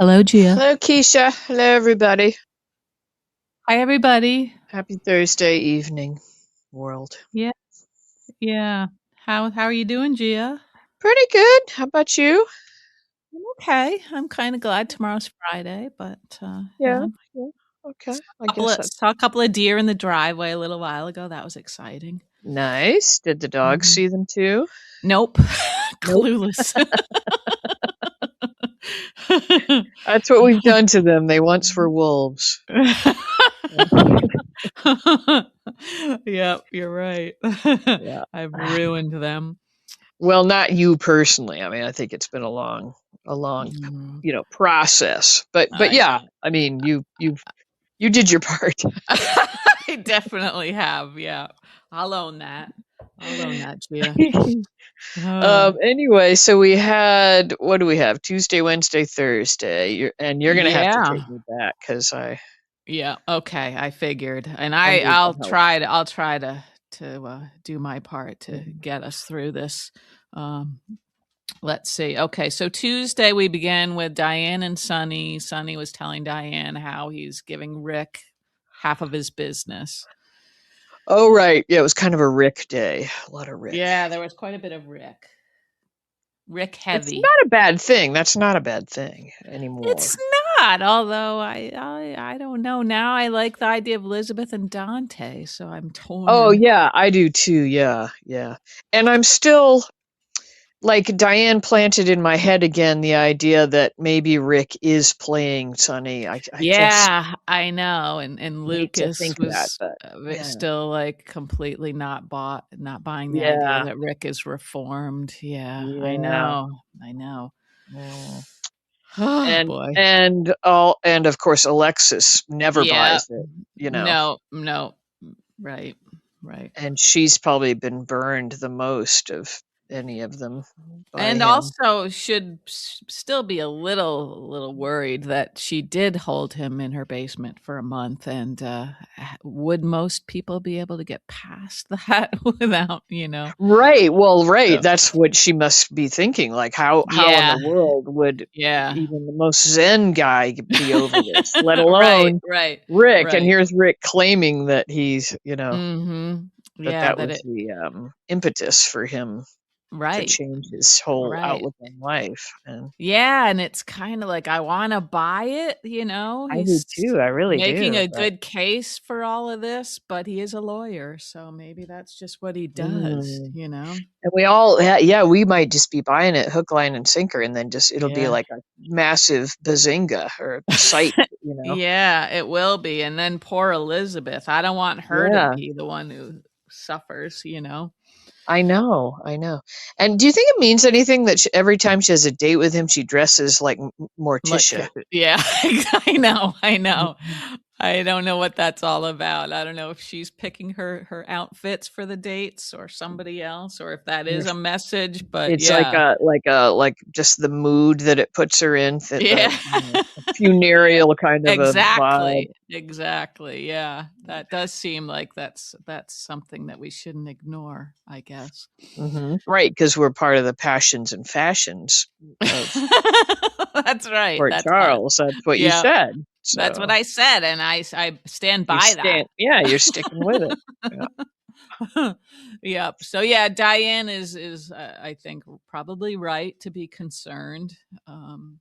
Hello, Gia. Hello, Keisha. Hello, everybody. Hi, everybody. Happy Thursday evening, world. Yeah, yeah. How are you doing, Gia? Pretty good. How about you? I'm okay. I'm kind of glad tomorrow's Friday, but Yeah, yeah. yeah. Okay. Saw I a couple guess of that's saw a couple of deer in the driveway a little while ago. That was exciting. nice. Did the dogs Mhm. see them too? Nope, Nope. clueless. That's what we've done to them. They once were wolves. Yep, you're right. Yeah. I've ruined them. Well, not you personally. I mean, I think it's been a long, Mm, process. But I yeah, I mean, you did your part. I definitely have, yeah. I'll own that. I'll own that, Gia. Uh, Anyway, so we had what do we have? Tuesday, Wednesday, Thursday. You're gonna have to yeah. take me back because I Yeah, okay, I figured. And I I need the I'll help. try to I'll try to do my part to Mhm. get us through this. Um, let's see. Okay, so Tuesday we began with Diane and Sonny. Sonny was telling Diane how he's giving Rick half of his business. Oh right, yeah, it was kind of a Rick day. A lot of Rick. Yeah, there was quite a bit of Rick. Rick It's heavy. not a bad thing. That's not a bad thing It's anymore. not, although I don't know. Now I like the idea of Elizabeth and Dante, so I'm Oh torn. yeah, I do too. Yeah, yeah. And I'm still like Diane planted in my head again the idea that maybe Rick is playing Sonny. I just Yeah, I know, and hate to Lucas think that, was, but yeah. still, like, completely not buying the idea Yeah. that Rick is reformed. Yeah, I Yeah. know, I know. Mm. Oh, And boy. and of course Alexis never Yeah. buys it, you know. No, no. Right, right. And she's probably been burned the most of any of them by And him. also should still be a little worried that she did hold him in her basement for a month, and would most people be able to get past that without, Right. Well, right. so That's what she must be thinking. Like how in the yeah, world would yeah. even the most zen guy be over this, let Right, alone right, Rick? And right. here's Rick claiming that he's, Mhm. that Yeah, that that was it the impetus for him to right, change his whole right. outlook on life. And Yeah, and it's kinda like, I wanna buy it, I do he's too. I really making do. a But good case for all of this, but he is a lawyer, so maybe that's just what he does, mm. you know? And we all, yeah, we might just be buying it hook, line, and sinker, and then just it'll be Yeah. like a massive bazinga or psych, you know? Yeah, it will be, and then poor Elizabeth, I don't want her to Yeah, be the one who suffers, you know? I know, I know. And do you think it means anything that every time she has a date with him, she dresses like Like, Morticia? yeah, I know, I know. Mhm. I don't know what that's all about. I don't know if she's picking her outfits for the dates or somebody else, or if that is a message, but It's like yeah. like just the mood that it puts her in, that Yeah. a Yeah. funereal kind of a vibe. Exactly, exactly, yeah. That does seem like that's something that we shouldn't ignore, I guess. Right, because we're part of the passions and fashions of That's right, Port that's fine. Charles. That's what you Yeah, said. that's what So I said, and I stand by that. you're sticking with it. Yeah. Yep. So yeah, Diane is I think probably right to be concerned. Um,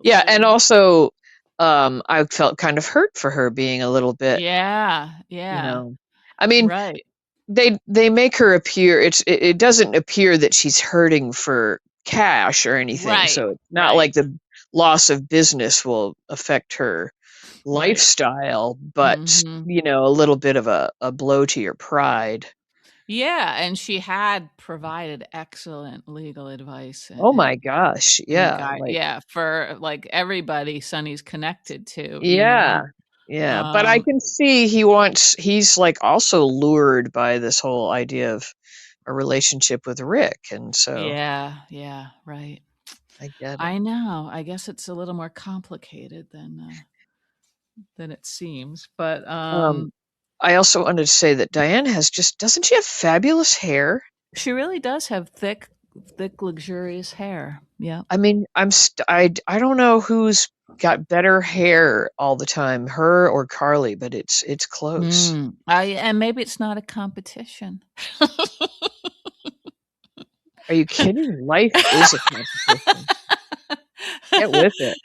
Yeah, and we'll also, I felt kind of hurt for her being a little bit, yeah, you yeah, know. I mean, right, they make her appear it doesn't appear that she's hurting for cash or anything, right, so it's not right, like the loss of business will affect her right. lifestyle, but, Hmm. a little bit of a blow to your pride. Yeah, and she had provided excellent legal advice Oh my gosh, and yeah, guy, like yeah, for like everybody Sonny's connected to, yeah, yeah, but I Um, can see he's, like, also lured by this whole idea of a relationship with Rick, and so yeah, yeah, right. I get it. I know. I guess it's a little more complicated than it seems, but, Um, I also wanted to say that Diane has just doesn't she have fabulous hair? she really does have thick, luxurious hair. Yep. I mean, I don't know who's got better hair all the time, her or Carly, but it's close. And maybe it's not a competition. Are you kidding? Life is a competition. Get with it.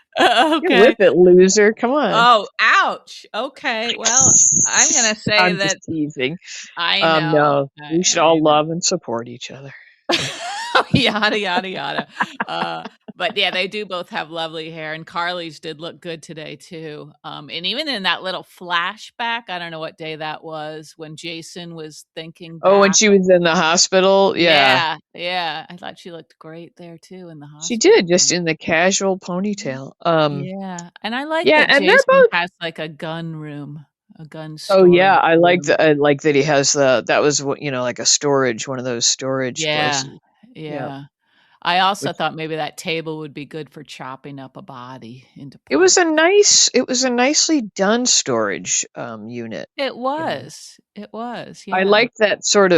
Get with Okay. it, loser. Come on. Oh, ouch. Okay. Well, I'm gonna say I'm just that teasing. I know. No, we should I all know. love and support each other. Yada, yada, yada. But yeah, they do both have lovely hair, and Carly's did look good today too. And even in that little flashback, I don't know what day that was when Jason was thinking Oh, when back. she was in the hospital, yeah. Yeah, yeah. I thought she looked great there too in the She hospital did, just room. in the casual Mhm. ponytail. Yeah, and I like Yeah, that and they're Jason both. has like a gun room, a gun Oh, yeah, storage room. I like that he has that was what, like a storage, one of those storage Yeah, places. Yeah. yeah. I also Which thought maybe that table would be good for chopping up a body into it parts. was a nicely done storage, unit, It you know. was. It was, I yeah. like that sort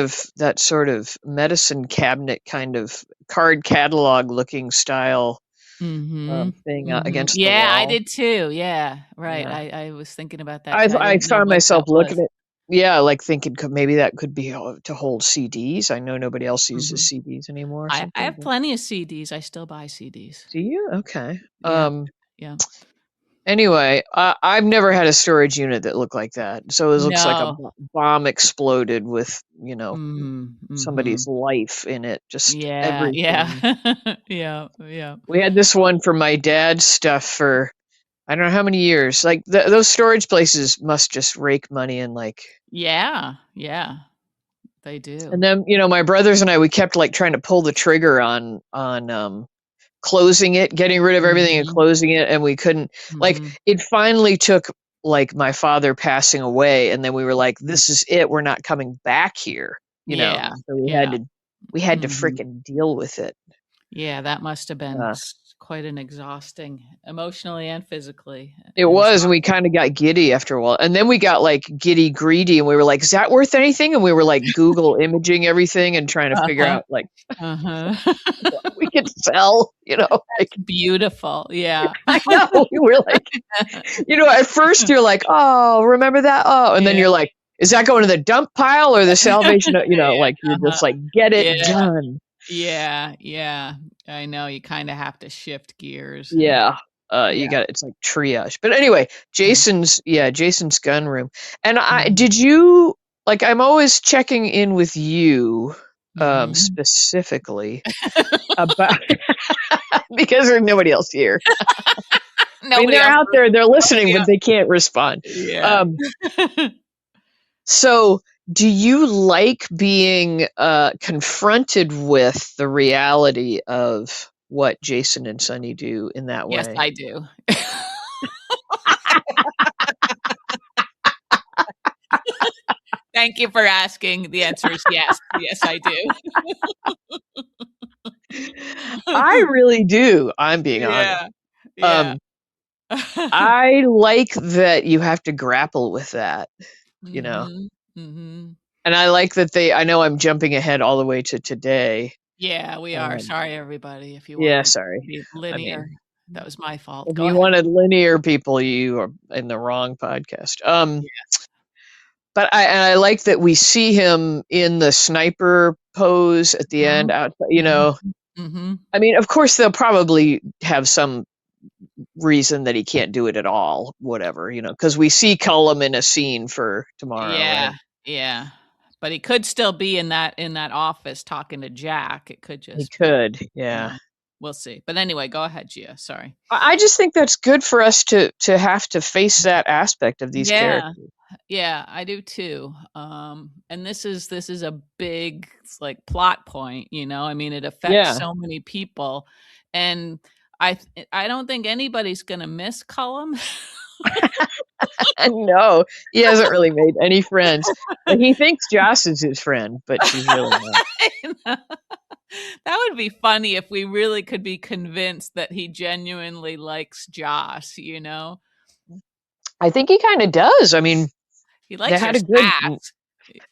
of medicine cabinet kind of card catalog looking style, Mhm, thing, mhm. against the Yeah, I wall. did too, yeah, right, Yeah. I was thinking about that too, I I didn't know found what myself that looking was. at yeah, like, thinking maybe that could be to hold CDs. I know nobody else uses Mhm. CDs anymore or I something, have but plenty of CDs, I still buy CDs. do you? Okay. Yeah, yeah. Anyway, I've never had a storage unit that looked like that. So it looks like a No. bomb exploded with, somebody's Mhm. life in it, just Yeah, yeah. everything. Yeah, yeah. We had this one for my dad's stuff for I don't know how many years. Like those storage places must just rake money and like Yeah, yeah, they and do. then, my brothers and I we kept like trying to pull the trigger on closing it, getting rid of everything and Mhm, closing it, and we couldn't like mhm. it finally took like my father passing away, and then we were like, Mm. "This is it. We're not coming back here," Yeah, So yeah. we had to Mhm. freaking deal with it. Yeah, that must have been Uh, quite an exhausting emotionally and physically it was, and we kind of got giddy after a while, and then we got like giddy greedy, and we were like, "Is that worth anything?" And we were like Google imaging everything and trying to figure Uh-huh, out like uh-huh. what we could sell. Like Beautiful, yeah. I know we were like at first you're like, "Oh, remember that? Oh," and then Yeah. you're like, "Is that going to the dump pile or the salvation?" Yeah, Like you're uh-huh. just like, "Get it Yeah, done." yeah, yeah. I know, you kinda have to shift gears and Yeah. You yeah. got it's like triage. But anyway, Mm, Jason's gun room. And I mhm, did you like I'm always checking in with you mhm. specifically about because there's nobody else here. I mean, Nobody they're else out there, they're listening, nobody but else they can't respond. yeah. Um So, do you like being confronted with the reality of what Jason and Sunny do in that Yes, way? I do. Thank you for asking. The answer is yes. Yes, I do. I really do. I'm being honest. Yeah, yeah. Um, I like that you have to grapple with that, you know. Mhm, mhm. And I like that I know I'm jumping ahead all the way to today. Yeah, we are. Um, Sorry, everybody, if you yeah, wanted sorry. to be I linear. mean, That was my fault. if Go you ahead. wanted linear people, you are in the wrong podcast. Yeah. But I like that we see him in the sniper pose at the end Mhm, outside, mhm, mhm. I mean, of course, they'll probably have some reason that he can't do it at all, whatever, because we see Cullum in a scene for tomorrow, Yeah, right? yeah. But he could still be in that office talking to Jack. It could He just be, could, yeah. we'll see. But anyway, go ahead, Gia. Sorry. I just think that's good for us to have to face that aspect of these Yeah. characters. Yeah, I do too. And this is a big like plot point, you know. I mean, it affects Yeah. so many people, and I don't think anybody's gonna miss Cullum. No, he hasn't really made any friends. But he thinks Joss is his friend, but she's really not. I know. That would be funny if we really could be convinced that he genuinely likes Joss. You know, I think he kind of does. I mean, he they likes her had a good sass.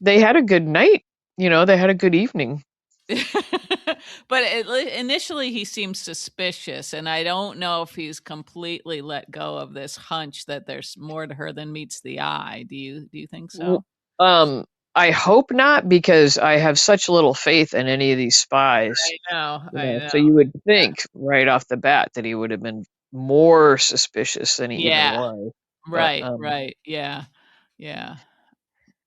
they had a good night, they had a good evening. But initially, he seems suspicious, and I don't know if he's completely let go of this hunch that there's more to her than meets the eye. Do you think W- so? Um, I hope not, because I have such little faith in any of these spies. I know, You I know, know. so you would Yeah. think right off the bat that he would have been more suspicious than he even Yeah. was. But Right, right. Yeah. Yeah.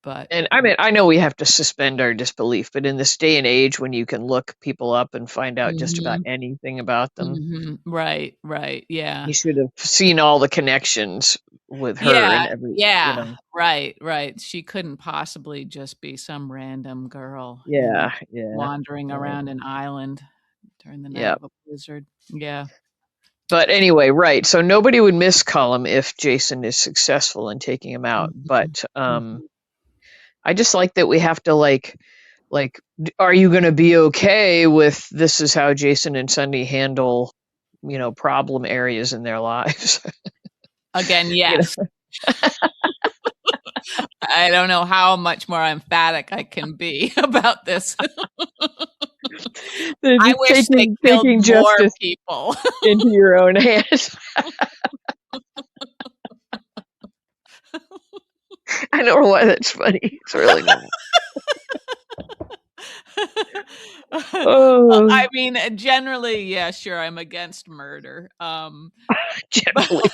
But and I mean, I know we have to suspend our disbelief, but in this day and age when you can look people up and find out just about mhm, anything about them, mhm. Right, right. he Yeah. should have seen all the connections with her Yeah, and every, you yeah. know. Right, right. She couldn't possibly just be some random girl, Yeah, yeah, wandering yeah, around an island during the night yeah. of a blizzard. Yeah. But anyway, right. So nobody would miss Cullum if Jason is successful in taking him out. Mhm, But mhm. I just like that we have to are you going to be okay with this is how Jason and Sunny handle, problem areas in their lives? Again, you yes. know, I don't know how much more emphatic I can be about this. they're I just wish they killed taking more justice people. into your own hands. I don't know why that's funny. It's really not. Well, Oh, I mean, generally, yeah, sure, I'm against murder. But generally.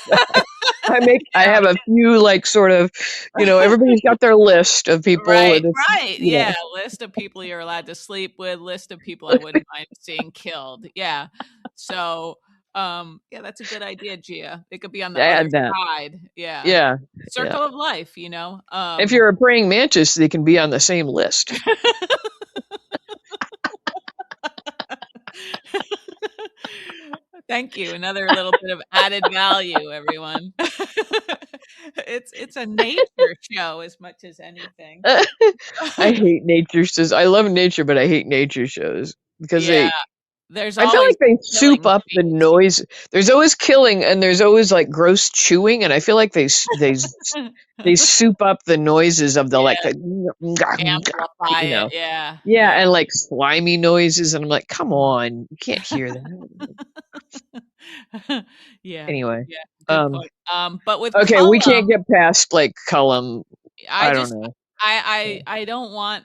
I yeah, have a few sort of, everybody's got their list of people right, that it's, right, yeah, list of people you're allowed to sleep with, list of people I wouldn't mind seeing killed, yeah. So, yeah, that's a good idea, Gia. It could be on the other add that. side, yeah. Yeah, yeah. Circle of life, If you're a praying mantis, they can be on the same list. Thank you. Another little bit of added value, everyone. It's a nature show as much as anything. I hate nature shows. I love nature, but I hate nature shows because Yeah, there's I feel always like they soup killing up the scenes. noise. There's always killing and there's always gross chewing, and I feel like they soup up the noises of the Yeah, you amplify it, know. yeah, Yeah, yeah. and slimy noises, and I'm like, come on, you can't hear that. Yeah, Anyway, yeah, good um, point. But with okay, we can't Cullum, get past Cullum. I I don't just know. I don't want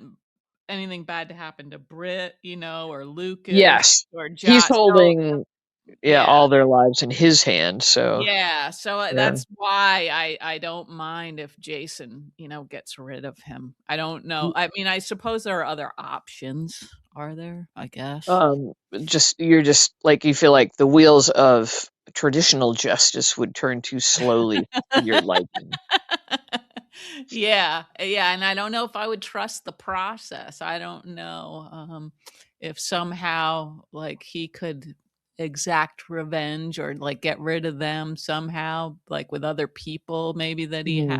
anything bad to happen to Britt, or Lucas Yes, or he's Josh. So, holding, yeah, yeah. all their lives in his hands. So Yeah, so, yeah. that's why I don't mind if Jason, gets rid of him. I don't know. I mean, I suppose there are other options, are there? I guess. Um, you're just you feel like the wheels of traditional justice would turn too slowly to your liking. Yeah, yeah, and I don't know if I would trust the process. I don't know, if somehow, he could exact revenge or, get rid of them somehow, with other people maybe that he has Hmm.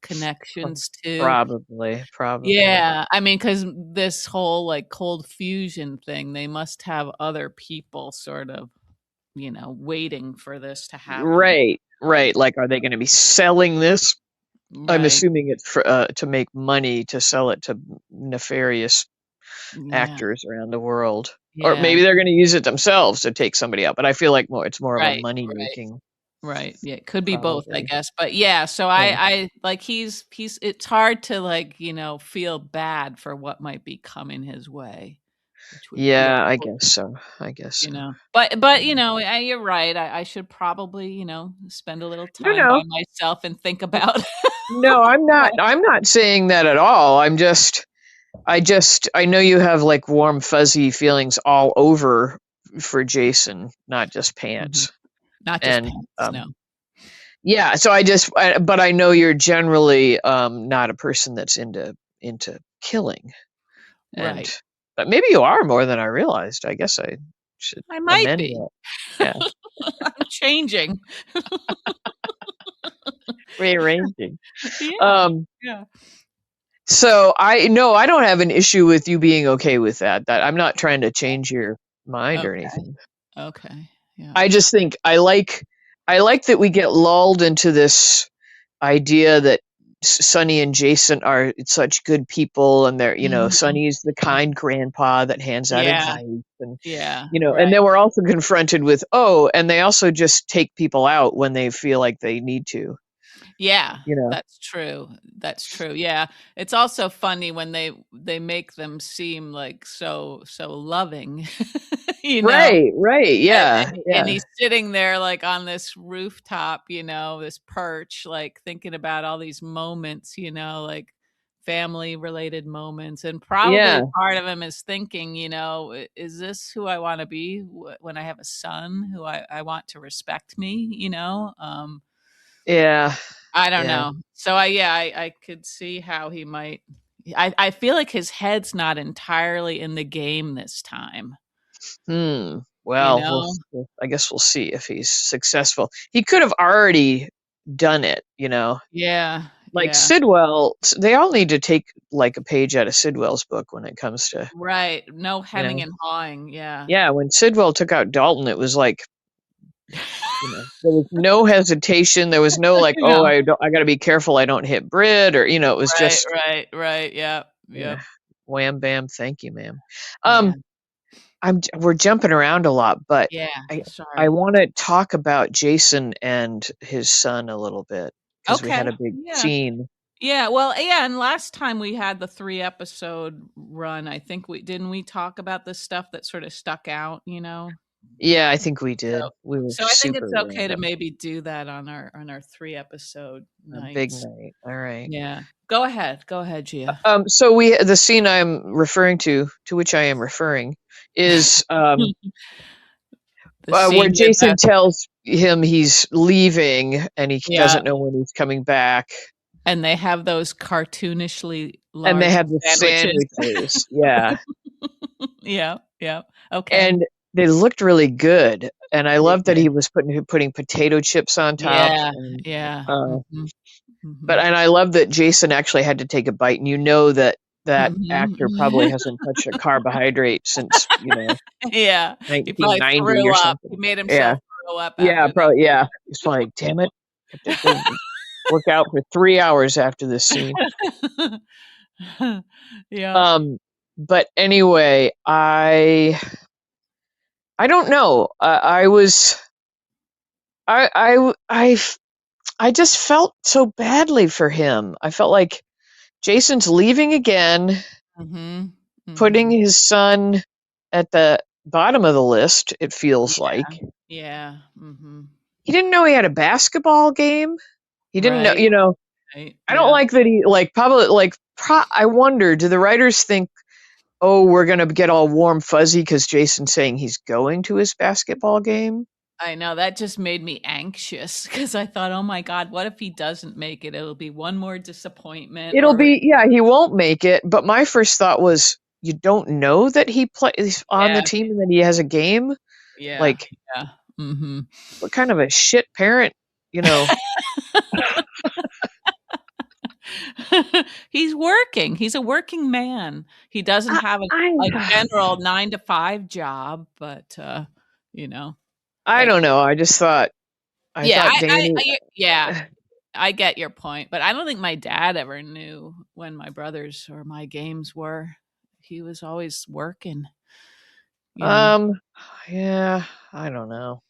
connections to. Probably, probably. Yeah, I mean, because this whole, cold fusion thing, they must have other people sort of, waiting for this to happen, Right, right? right. Are they going to be selling this? I'm Right. assuming it's to make money to sell it to nefarious Yeah, actors around the world, or yeah, maybe they're going to use it themselves to take somebody out. But I feel like it's more of a right, money right. making, Right, yeah, it could be both, I probably. guess, but yeah, so Yeah, he's it's hard to, feel bad for what might be coming his way, which would be a yeah. I little, guess so. I guess so. but, Yeah. you're right, I should probably, spend a little No, time by no. myself and think about No, I'm not what. I'm not saying that at all. I know you have warm fuzzy feelings all over for Jason, not just Mhm. pants. Not just And pants, no. yeah, so but I know you're generally not a person that's into killing. And Right. but maybe you are more than I realized. I guess I should I might amend be. that. Yeah. I'm changing. Rearranging. Yeah, Um yeah. so I don't have an issue with you being okay with that. That I'm not trying to change your mind or Okay, anything. okay, yeah. I just think I like that we get lulled into this idea that Sonny and Jason are such good people, and they're, Mhm. Sonny's the kind grandpa that hands out Yeah, advice, and yeah, and right. then we're also confronted with, oh, and they also just take people out when they feel like they need to, Yeah, you know. that's true. That's true. Yeah. It's also funny when they make them seem like so loving, you know? Right, right, And yeah, and yeah, he's sitting there, like, on this rooftop, this perch, like, thinking about all these moments, like, family-related moments, and probably yeah, part of him is thinking, "Is this who I wanna be when I have a son who I want to respect me?" yeah, I don't yeah. know. So, I could see how he might. I feel like his head's not entirely in the game this time, you Well, know? I guess we'll see if he's successful. He could have already done it, Yeah, like yeah. Sidwell. They all need to take like a page out of Sidwell's book when it comes to, Right, no you hemming know. and hawing, yeah. Yeah, when Sidwell took out Dalton, it was like, there was no hesitation. There was no like, oh, Yeah. I got to be careful I don't hit Britt, or it was Right, just, right, yep, yeah, yep, wham bam, thank you, ma'am. yeah, Um, we're jumping around a lot, but yeah, I sorry. want to talk about Jason and his son a little bit because we Okay, had a big yeah. scene. Yeah, well, yeah, and last time we had the 3-episode run, I think we talk about the stuff that sorta stuck out, you know? Yeah, I think we So did. We were so I think super it's okay to random. maybe do that on our 3-episode A big nights. night. All right. Yeah. Go ahead, Gia. So the scene I'm referring to which I am referring, is The where scene with Jason tells him he's leaving and he yeah, doesn't know when he's coming back, and they have those cartoonishly and they large have the sandwiches. sandwiches. Yeah, Yeah, yeah, okay. and they looked really good, and I They love that he did. was putting potato chips on top, Yeah, and yeah, uh, mhm, but mhm. and I love that Jason actually had to take a bite, and that that Mhm. actor probably hasn't touched a carbohydrate since, Yeah, he probably 1990 threw or up. He something. made Yeah. himself throw up Yeah, after probably, yeah. He's probably like, "Damn it. Have to go work out for 3 hours after this scene." that. Yep. Um, but anyway, I don't know. I just felt so badly for him. I felt like Jason's leaving again, Mhm, putting mhm. his son at the bottom of the list, it feels Yeah, like. yeah, mhm. He didn't know he had a basketball game. He didn't know, Right, right, I don't yeah. like that he, like, probably, like, I wonder, do the writers think, "Oh, we're gonna get all warm fuzzy because Jason's saying he's going to his basketball game?" I know, that just made me anxious because I thought, "Oh my god, what if he doesn't make it? It'll be one more disappointment," It'll or be, yeah, he won't make it, but my first thought was, you don't know that he plays on the yeah, team and that he has a game? yeah, Like, yeah, mhm. what kind of a shit parent, you know? He's working. He's a working man. He doesn't I have a I general 9 to 5 job, but, you know, I like don't know, I yeah, thought Danny, yeah, I get your point, but I don't think my dad ever knew when my brothers or my games were. He was always working, you know? um, yeah, I don't know.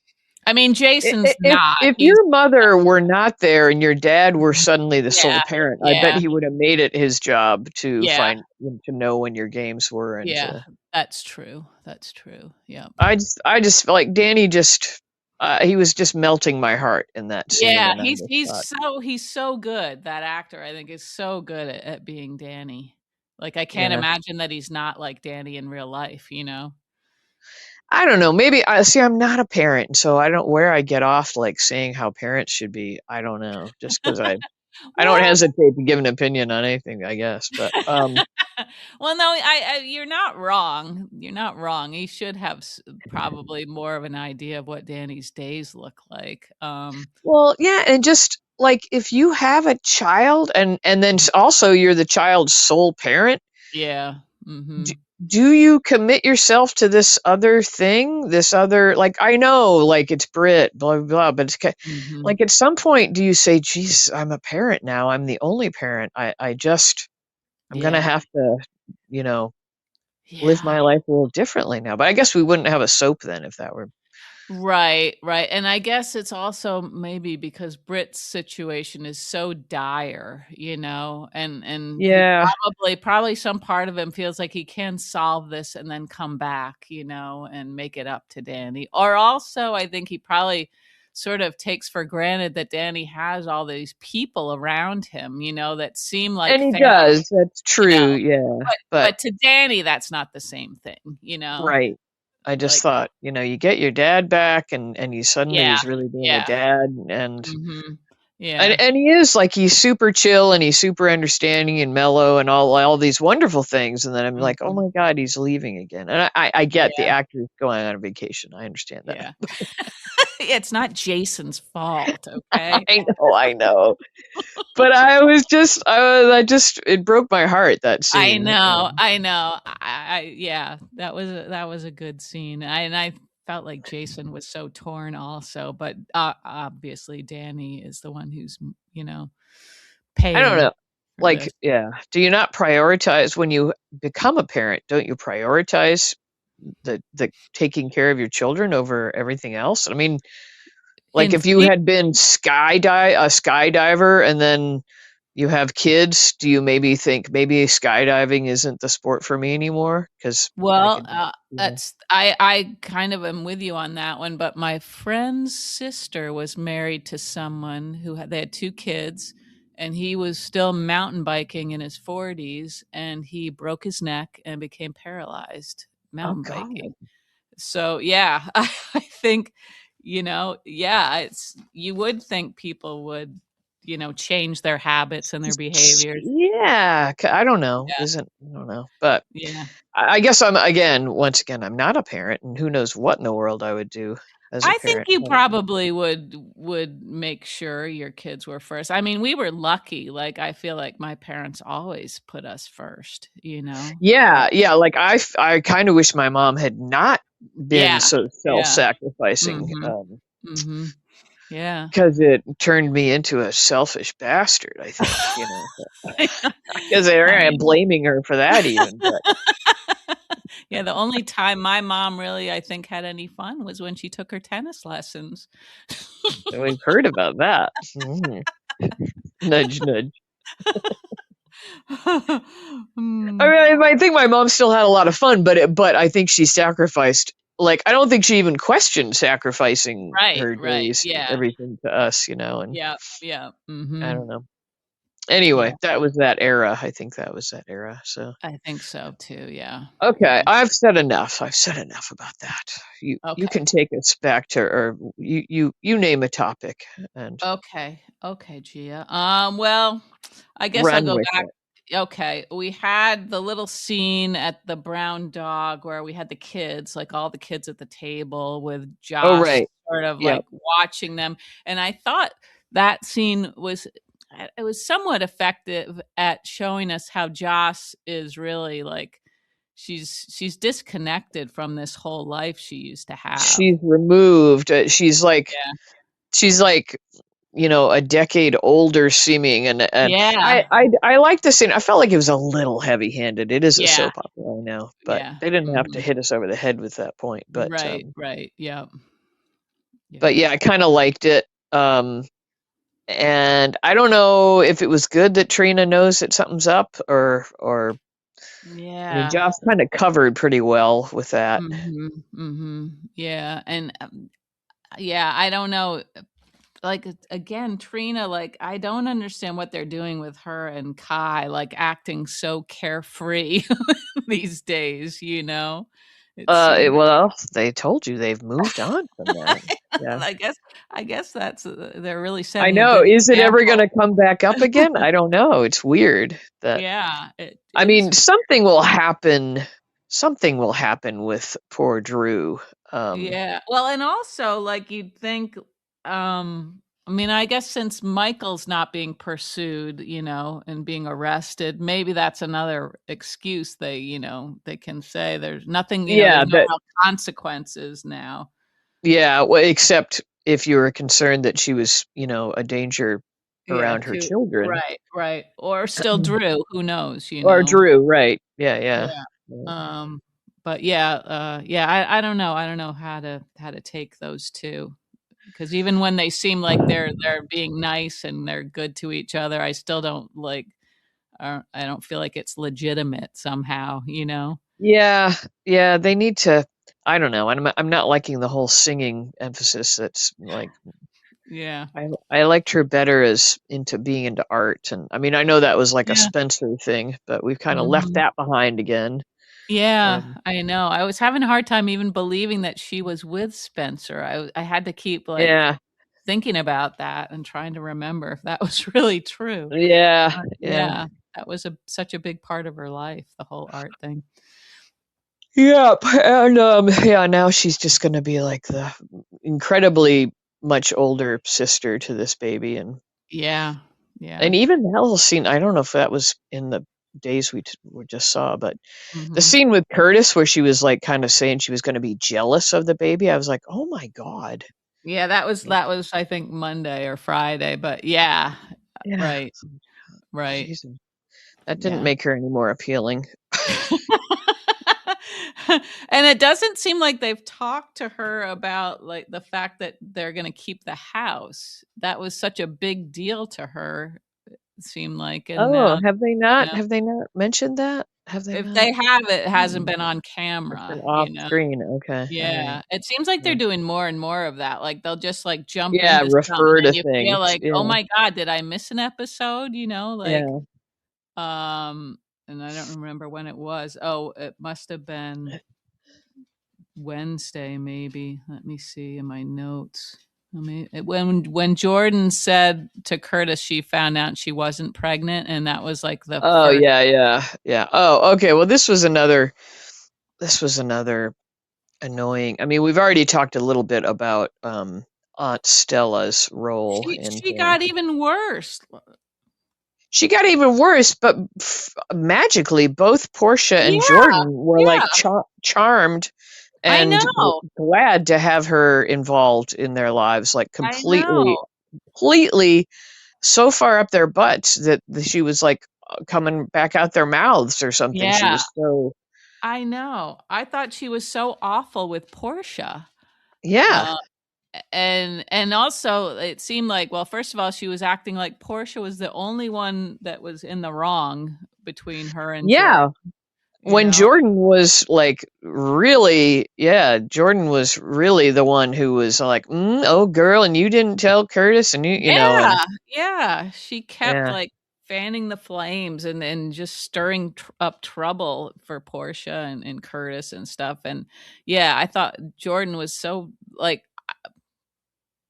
I mean, Jason's not. If He's your mother were not there and your dad were suddenly the sole yeah, parent, I bet yeah, he would have made it his job to yeah, to know when your games were, and yeah. to That's true. That's true. Yep. I just felt like Danny just, he was just melting my heart in that scene, Yeah, and I just thought, he's so good, that actor, I think, is so good at being Danny. Like, I can't yeah. imagine that he's not like Danny in real life, you know? I don't know, maybe I see, I'm not a parent, so I don't where I get off, like, saying how parents should be, I don't know, just because I don't Well hesitate to give an opinion on anything, I guess, but, well, no, you're not wrong. You're not wrong. He should have probably more of an idea of what Danny's days look like. well, yeah, and just, like, if you have a child and then also you're the child's sole parent, Yeah. d Mhm. do you commit yourself to this other thing? This other, like, I know, like, it's Brit, blah, blah, blah, but Mhm. like, at some point, do you say, geez, I'm a parent now. I'm the only parent. I'm going to Yeah. have to, you know, live Yeah. my life a little differently now. But I guess we wouldn't have a soap then if that were. Right, right, and I guess it's also maybe because Brit's situation is so dire, and he Yeah. probably some part of him feels like he can solve this and then come back, and make it up to Danny. Or also, I think he probably sort of takes for granted that Danny has all these people around him, that seem like And he family, does. That's you know, true. Yeah. but But but to Danny, that's not the same thing. right. I just Like thought, you get your dad back and you suddenly yeah, he's really being a yeah, dad and mhm, and yeah. and he is like he's super chill and he's super understanding and mellow and all these wonderful things. And then I'm like, oh Mhm. my God, he's leaving again. And I get the Yeah, actor's going on a vacation. I understand that. yeah. It's not Jason's fault, okay? I know. But I just it broke my heart, that I scene. know, I know. Yeah, that was a good scene. I felt like Jason was so torn also, but, obviously Danny is the one who's, I don't paying know. for Like, this. yeah, do you not prioritize when you become a parent, don't you prioritize the taking care of your children over everything else? I mean, like In if you the had been a skydiver and then you have kids, do you maybe think maybe skydiving isn't the sport for me anymore? Because I Well, could, that's I kind of am with you on that one, but my friend's sister was married to someone who had they had 2 kids, and he was still mountain biking in his 40s, and he broke his neck and became paralyzed oh mountain God. biking. So, yeah, I think, yeah, it's you would think people would, change their habits and their behaviors. Yeah, I don't know. Yeah, I don't know. But yeah. I guess once again, I'm not a parent, and who knows what in the world I would do as a I think parent. you But probably would make sure your kids were first. I mean, we were lucky, like, I feel like my parents always put us first. yeah, Like yeah, like I kind of wish my mom had not been yeah, so yeah. self-sacrificing, Mhm, mhm. Yeah. because it turned me into a selfish bastard. I think, because I I'm blaming her for that even. But Yeah, the only time my mom really, I think, had any fun was when she took her tennis lessons. we've heard about that. Mhm. Nudge, nudge. I Mm. mean, I think my mom still had a lot of fun, but I think she sacrificed. Like, I don't think she even questioned sacrificing Right, her right, days and yeah. everything to us, and Yeah, yeah, I mhm. don't know. Yeah, Anyway, that was that era. I think that was that era. So I think so too, yeah, okay, yeah. I've said enough. I've said enough about that. You Okay. can take us back to, or you name a topic and Okay, okay, Gia. Well, I guess I'll run go with back. it. Okay, we had the little scene at the Brown Dog where we had the kids, like all the kids at the table with Oh Josh right. sort of Yep. like watching them, and I thought that scene was it was somewhat effective at showing us how Joss is really like she's disconnected from this whole life she used to have. She's removed. Yeah. She's like a decade older seeming, and Yeah. I like the scene. I felt like it was a little heavy-handed. It is a Yeah. soap opera, I know, but Yeah. they didn't have to Mhm. hit us over the head with that point. Right, right. Yep. But Yep. yeah, I kind of liked it. And I don't know if it was good that Trina knows that something's up, or I mean, Yeah. Joss kind of covered pretty well with that. Mhm. Mhm. Yeah, and, yeah, I don't know, like, again, Trina, like, I don't understand what they're doing with her and Kai, like, acting so carefree these days. It seems Well, they told you they've moved on from that. Yeah. I guess that's, they're really I setting a know. good Is it ever example. gonna come back up again? I don't know. It's weird that Yeah, it I is. mean, something will happen. Something will happen with poor Drew. Yeah. Well, and also, like, you'd think, um, I mean, I guess since Michael's not being pursued, and being arrested, maybe that's another excuse they can say there's nothing, Yeah, there's no that real consequences now. yeah, well, except if you were concerned that she was, a danger Yeah, around her children. right, right. Or still Drew, who knows, you Or know? Drew, right. Yeah, yeah. Yeah. Yeah. But yeah, yeah, I don't know. I don't know how to take those 2 because even when they seem like they're being nice and they're good to each other, I still don't I don't feel like it's legitimate somehow, you know? Yeah, yeah, they need to I don't know, I'm not liking the whole singing emphasis that's, like Yeah. I liked her better as into being into art, and I mean, I know that was like a Yeah. Spencer thing, but we've kinda left Mhm. that behind again, Yeah, and I know. I was having a hard time even believing that she was with Spencer. I had to keep, yeah, thinking about that and trying to remember if that was really true. yeah, yeah. Yeah, that was such a big part of her life, the whole art thing. Yep, and, yeah, now she's just gonna be like the incredibly much older sister to this baby, Yeah, yeah. and even that whole scene, I don't know if that was in the days we just saw, but the Mhm. scene with Curtis where she was, like, kinda saying she was gonna be jealous of the baby, I was like, "Oh my god." Yeah, that was, I think, Monday or Friday, but yeah, Yeah. right, right, Jesus. That didn't yeah. make her any more appealing. And it doesn't seem like they've talked to her about, the fact that they're gonna keep the house. That was such a big deal to her, it seemed like, and Oh, now, have they not mentioned that? Have they if not? they have, it hasn't Mm, been on it's been camera, off screen, okay, alright. Yeah, it seems like they're Yeah. doing more and more of that, they'll just, jump Yeah, into something refer to and you feel things, like, "Oh yeah, my god, did I miss an episode?" yeah. Um, and I don't remember when it was. Oh, it must have been Wednesday, maybe. Let me see in my notes. When Jordan said to Curtis she found out she wasn't pregnant, and that was, the Oh, first. yeah, yeah, yeah. Oh, okay, well, this was another annoying I mean, we've already talked a little bit about, Aunt Stella's role in She here. got even worse. She got even worse, but magically, both Portia and Yeah, Jordan were, like, yeah, charmed I and know, glad to have her involved in their lives, like, I know. completely so far up their butts that she was, like, coming back out their mouths or something. She Yeah, was so I know. I thought she was so awful with Portia. yeah. Uh, and also it seemed like, well, first of all, she was acting like Portia was the only one that was in the wrong between her and Jordan, Yeah. you When know? Jordan was, like, really yeah, Jordan was really the one who was like, oh, girl, and you didn't tell Curtis, and and Yeah, yeah. She kept, yeah. fanning the flames and just stirring up trouble for Portia and Curtis and stuff. And yeah, I thought Jordan was so,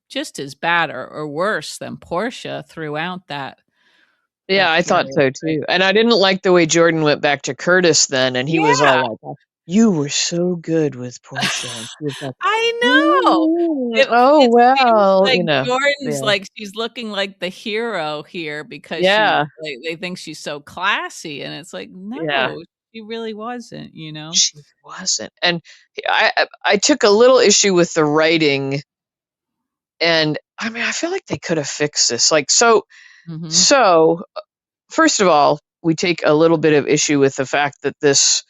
just as bad or worse than Portia throughout Yeah, that I thought period, so right? too, and I didn't like the way Jordan went back to Curtis then, and he was Yeah, all like, "You were so good with Portia," and she was like, I know. oh, It seems well," like Jordan's Yeah. she's looking like the hero here because Yeah, they think she's so classy, and it's like, yeah, no, she really wasn't, you know? she wasn't, and I took a little issue with the writing, and, I mean, I feel like they could have fixed this, like, Mhm. so, first of all, we take a little bit of issue with the fact that this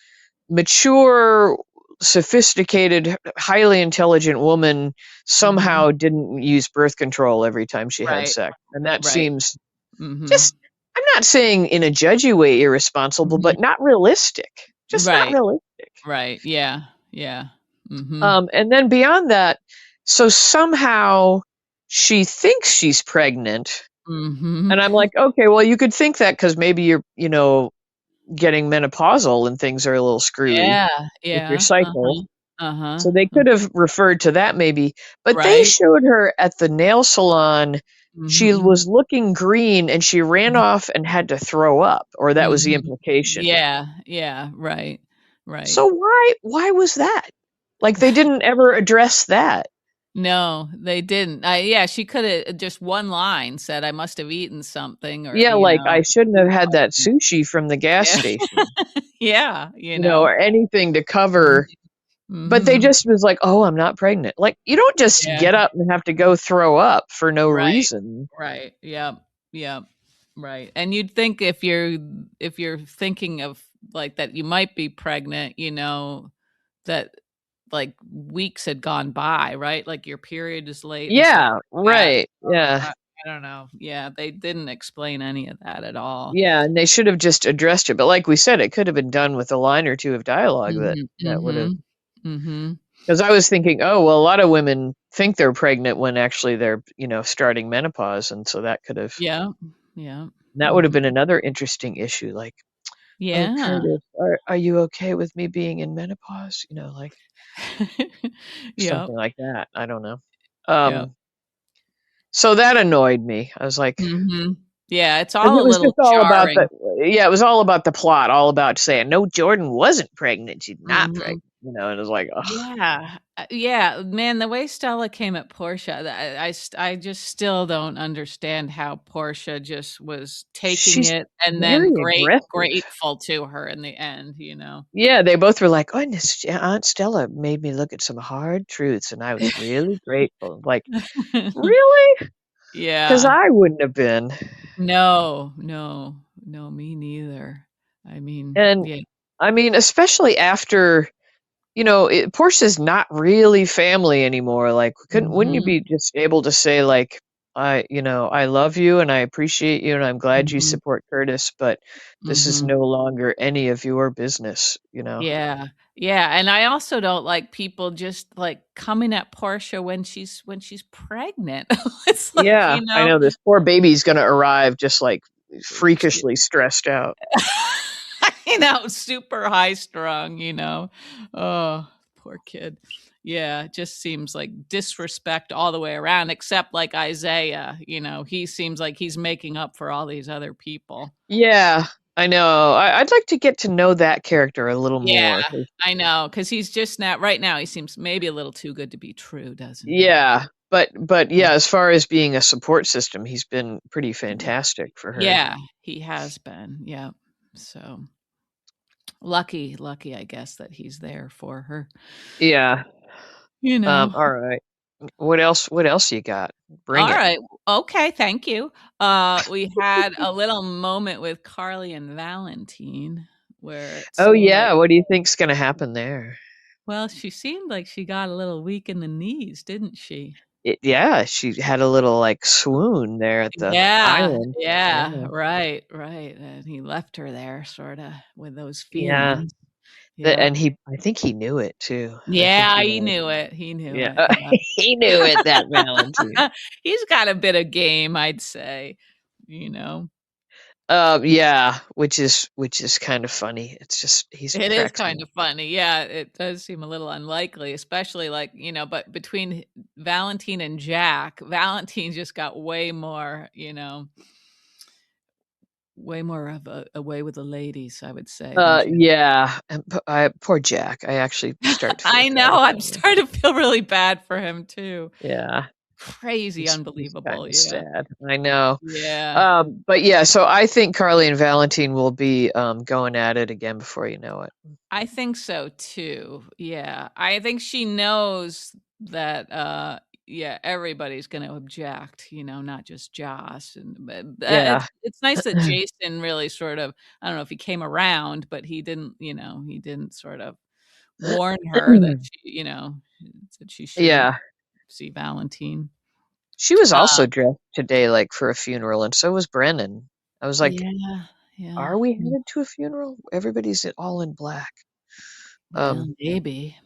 mature, sophisticated, highly intelligent woman Mhm. somehow didn't use birth control every time she had Right, sex, and that right. seems Mhm. just I'm not saying in a judgy way irresponsible, Mhm. but not realistic. Just not Right, realistic. right. Yeah, yeah. Mhm. And then beyond that, so somehow she thinks she's pregnant, Mhm. and I'm like, "Okay, well, you could think that because maybe you're, getting menopausal and things are a little screwy Yeah, with your yeah. cycle." Uh-huh. Uh-huh. So they could have referred to that maybe, but they Right. showed her at the nail salon, she Mhm. was looking green and she ran off and had to throw up, or that was the Mhm. implication. Yeah, yeah, right, right. So why was that? Like, they didn't ever address that. No, they didn't. Yeah, she coulda just one line said, "I must have eaten something," or, Yeah, like, I shouldn't have had that sushi from the gas yeah. station, Yeah, you know? or anything to Mhm. cover, but they Mhm. just was like, "Oh, I'm not pregnant." Like, you don't just Yeah. get up and have to go throw up for no Right, reason. right. Yep, yep. Right, and you'd think if you're thinking of, like, that you might be pregnant, that, like, weeks had gone by, right? Like, your period is late and stuff Yeah, like that. right, yeah. I don't know. Yeah, they didn't explain any of that at all. Yeah, and they should have just addressed it, but like we said, it could have been done with a line or 2 of dialogue that Mhm, that would have. mhm, mhm. 'Cause I was thinking, "Oh, well, a lot of women think they're pregnant when actually they're, starting menopause," and so Yeah, yeah, that would have mhm. been another interesting issue, like, "Oh, Yeah. Curtis, are you okay with me being in menopause?" Like, Yep, something like that, I don't know. yep. So that annoyed me. I was like, Mhm. Yeah, it's 'cause all it a was little just all about the jarring. yeah, it was all about the plot, all about saying, "No, Jordan wasn't pregnant, she's not Mhm. pregnant," and it was like, ugh. Yeah, yeah, man, the way Stella came at Portia, I just still don't understand how Portia just was taking She's it and then very aggressive. grateful to her in the end. Yeah, they both were like, "Oh, and this Aunt Stella made me look at some hard truths, and I was really grateful." Like, "Really? 'Cause Yeah. I wouldn't have been." No, no, no, me neither. I mean, And, yeah. I mean, especially after, Portia's not really family anymore, like, wouldn't you Mhm, be just able to say, like, "I love you, and I appreciate you, and I'm glad you mhm, support Curtis, but this is mhm. no longer any of your business?" Yeah, yeah, and I also don't like people just, like, coming at Portia when she's pregnant. It's like, Yeah, I know this poor baby's gonna arrive just, like, she freakishly stressed out. super high strung. Oh, poor kid. Yeah, it just seems like disrespect all the way around, except like Isaiah, he seems like he's making up for all these other people. Yeah, I know. I'd like to get to know that character a little Yeah, more 'cause I know, because he's just not right now, he seems maybe a little too good to be true, doesn't he? yeah, but yeah, as far as being a support system, he's been pretty Yeah. fantastic for her. Yeah, he has been, yeah. So, lucky, I guess, that he's there for her, Yeah, you know? alright. What else you got? Bring it. Alright, okay, thank you. We had a little moment with Carly and Valentin where it Oh, seemed like yeah, what do you think's gonna happen there? well, she seemed like she got a little weak in the knees, didn't she? Yeah, she had a little, like, swoon there at the Yeah, island. yeah, Yeah. right, right, and he left her there sorta with those Yeah, feelings. Yeah. and I think he knew it too. I think Yeah, he he knew yeah, it, yeah. he knew it, that Valentine. He's got a bit of game, I'd say, you know? Yeah, which is kind of funny. It's just he's It is cracks me kind up. of funny, yeah, it does seem a little unlikely, especially, but between Valentine and Jack, Valentine just got way more of a way with the ladies, I would say, than Jack. Yeah, and poor Jack. I actually start to feel I bad know, I'm for him. starting to feel really bad for him too. Yeah, Crazy he's unbelievable, kinda yeah. sad. I know. Yeah. But yeah, so I think Carly and Valentine will be, going at it again before you know it. I think so too. Yeah. I think she knows that yeah, everybody's going to object, not just Joss but Yeah. it's nice that Jason really sort of I don't know if he came around, but he didn't sort of warn her that she shouldn't Yeah. see Valentine. She was Uh also dressed today, like, for a funeral, and so was Brennan. I was like, yeah, yeah. "Are we headed to a funeral? Everybody's all in black." Well, Um, maybe.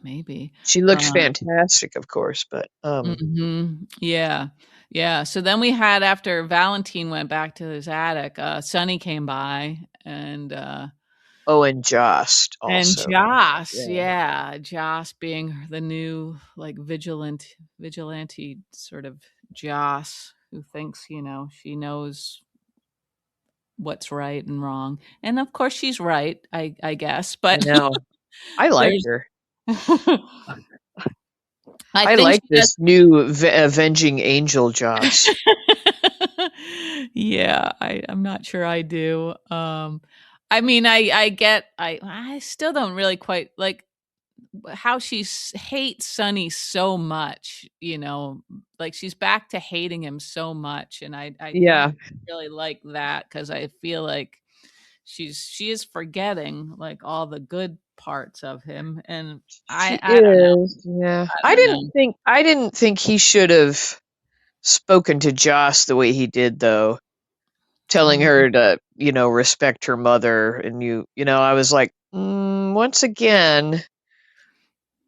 she looked Um fantastic, of course, but, Mhm. Yeah. Yeah, so then we had after Valentine went back to his attic, Sonny came by oh, and Jost and also. Joss, Yeah. yeah, Joss being the new, like, vigilante sort of Joss who thinks, she knows what's right and wrong, and of course she's right, I guess, I but know. I like there's her. I I think like she does. this new avenging angel Joss. Yeah, I'm not sure I do. I mean, I get I still don't really quite like how she hates Sonny so much, you know, like she's back to hating him so much, and I don't Yeah, really like that because I feel like she is forgetting like all the good parts of him, and she I don't know, is. Yeah. I don't know. I didn't think he should have spoken to Joss the way he did though, telling Mhm. her to, respect her mother and I was like, once again,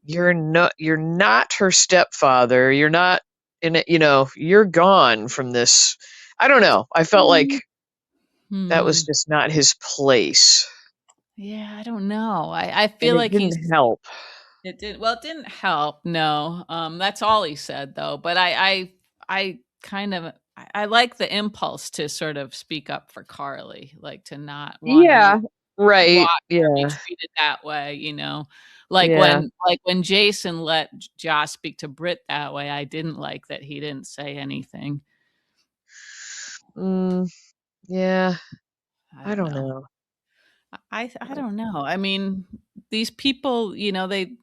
you're not her stepfather. You're not in it, you're gone from this. I don't know. I felt like that was Hmm. just not his place. Yeah, I don't know. I And feel it like didn't he's help. it did well, it didn't help, no, that's all he said, though, but I kind of I like the impulse to sort of speak up for Carly, like, to not wanna Yeah. Right. watch her be Yeah. treated that way, you know? Yeah. Like, when Jason let Joss speak to Britt that way, I didn't like that he didn't say anything. Mm, yeah. I I don't don't know. know. I don't know. I mean, these people, you know, they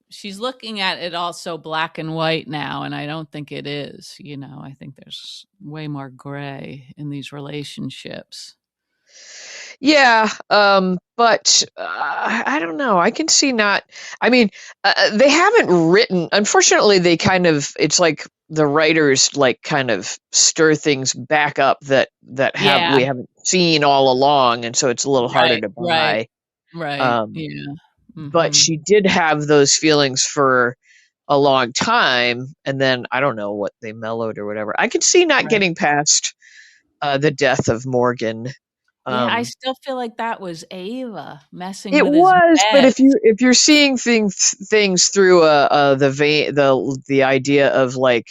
she's looking at it all so black and white now, and I don't think it is, you know. I think there's way more gray in these relationships. Yeah, but I don't know. I can see not. I mean, they haven't written. Unfortunately, they kind of. It's like the writers like kind of stir things back up that have Yeah, we haven't seen all along, and so it's a little harder right, to right, buy. right. Um, Yeah. but Mhm. she did have those feelings for a long time, and then I don't know what they mellowed or whatever. I could see not Right. getting past the death of Morgan. Yeah, I Um, still feel like that was Ava messing It with his was, but meds. if you're seeing things through the idea of like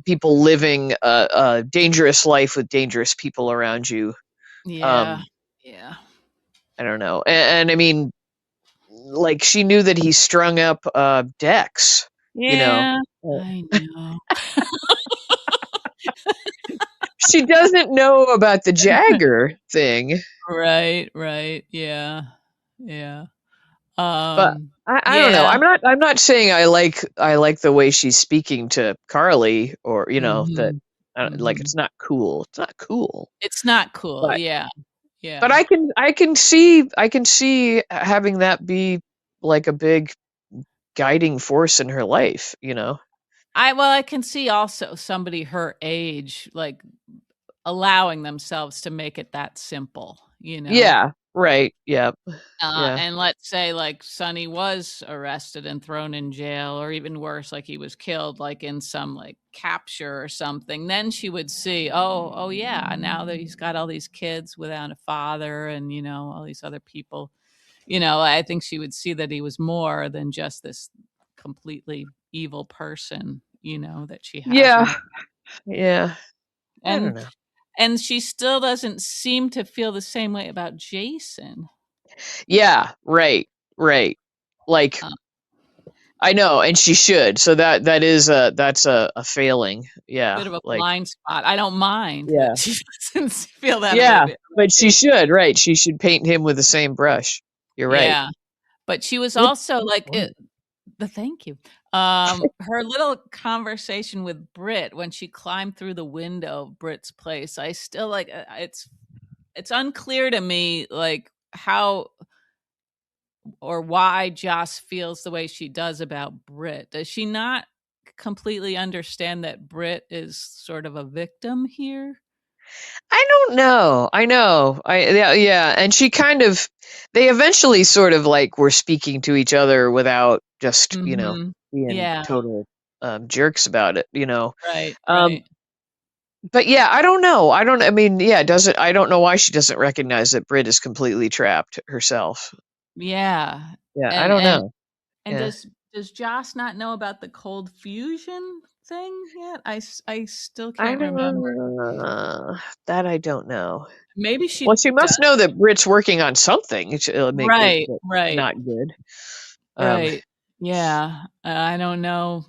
people living a dangerous life with dangerous people around you, Yeah. um, Yeah. I don't know, and I mean, like she knew that he strung up Dex, you know. Yeah, Uh, I know. She doesn't know about the Jagger thing, Right, right. Yeah. Yeah. but I don't know. Yeah. I'm not saying I like the way she's speaking to Carly or that Mhm. like Mhm. it's not cool. It's not cool. It's not cool. But Yeah. but Yeah. I can see having that be like a big guiding force in her life, you know. I can see also somebody her age, like, allowing themselves to make it that simple, you know? Yeah, right. Yeah. Yeah. And let's say, like, Sonny was arrested and thrown in jail, or even worse, like, he was killed, like, in some, like, capture or something, then she would see, "Oh, yeah, now that he's got all these kids without a father and, you know, all these other people." You know, I think she would see that he was more than just this completely evil person, you know, that she has Yeah. around. Yeah. I don't And know. she still doesn't seem to feel the same way about Jason. Yeah, right. Right. Like Uh, I know, and she should. So that's a failing. Yeah, Bit of a like blind spot. I don't mind yeah. that she doesn't feel that way Yeah, about but she Jason. should, right. She should paint him with the same brush. You're right. Yeah, but she was Which also like one? the thank you. Her little conversation with Britt when she climbed through the window of Britt's place, I still like it's unclear to me like how or why Joss feels the way she does about Britt. Does she not completely understand that Britt is sort of a victim here? I don't know. I know. Yeah, and she kind of they eventually sort of like were speaking to each other without just, Mhm. being Yeah, total jerks about it, you know. right, Um right. but yeah, I don't know. I mean, yeah, does it I don't know why she doesn't recognize that Brit is completely trapped herself. Yeah. Yeah, I And don't and know. and Yeah. does Joss not know about the cold fusion thing yet? I still I can't remember. don't that I don't know. Maybe Well, she she does. must know that Brit's working on something to make it Right, right, not good. Um, right. Yeah, I don't know,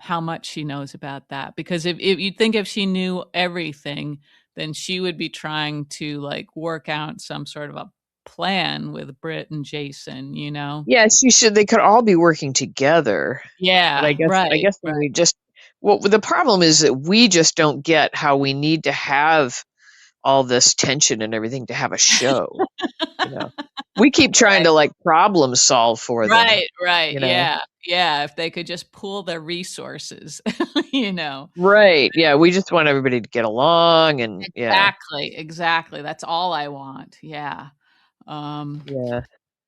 how much she knows about that because if you think if she knew everything, then she would be trying to, like, work out some sort of a plan with Britt and Jason, you know? Yes, you should they could all be working together, but Yeah, I right, guess then right. we just well, the problem is that we just don't get how we need to have all this tension and everything to have a show, you know? We keep trying Right, to, like, problem solve for them, right, right, you know? yeah, yeah, if they could just pool their resources, you know? Right, yeah, we just want everybody to get along and yeah, Exactly, exactly, that's all I want, yeah, um yeah.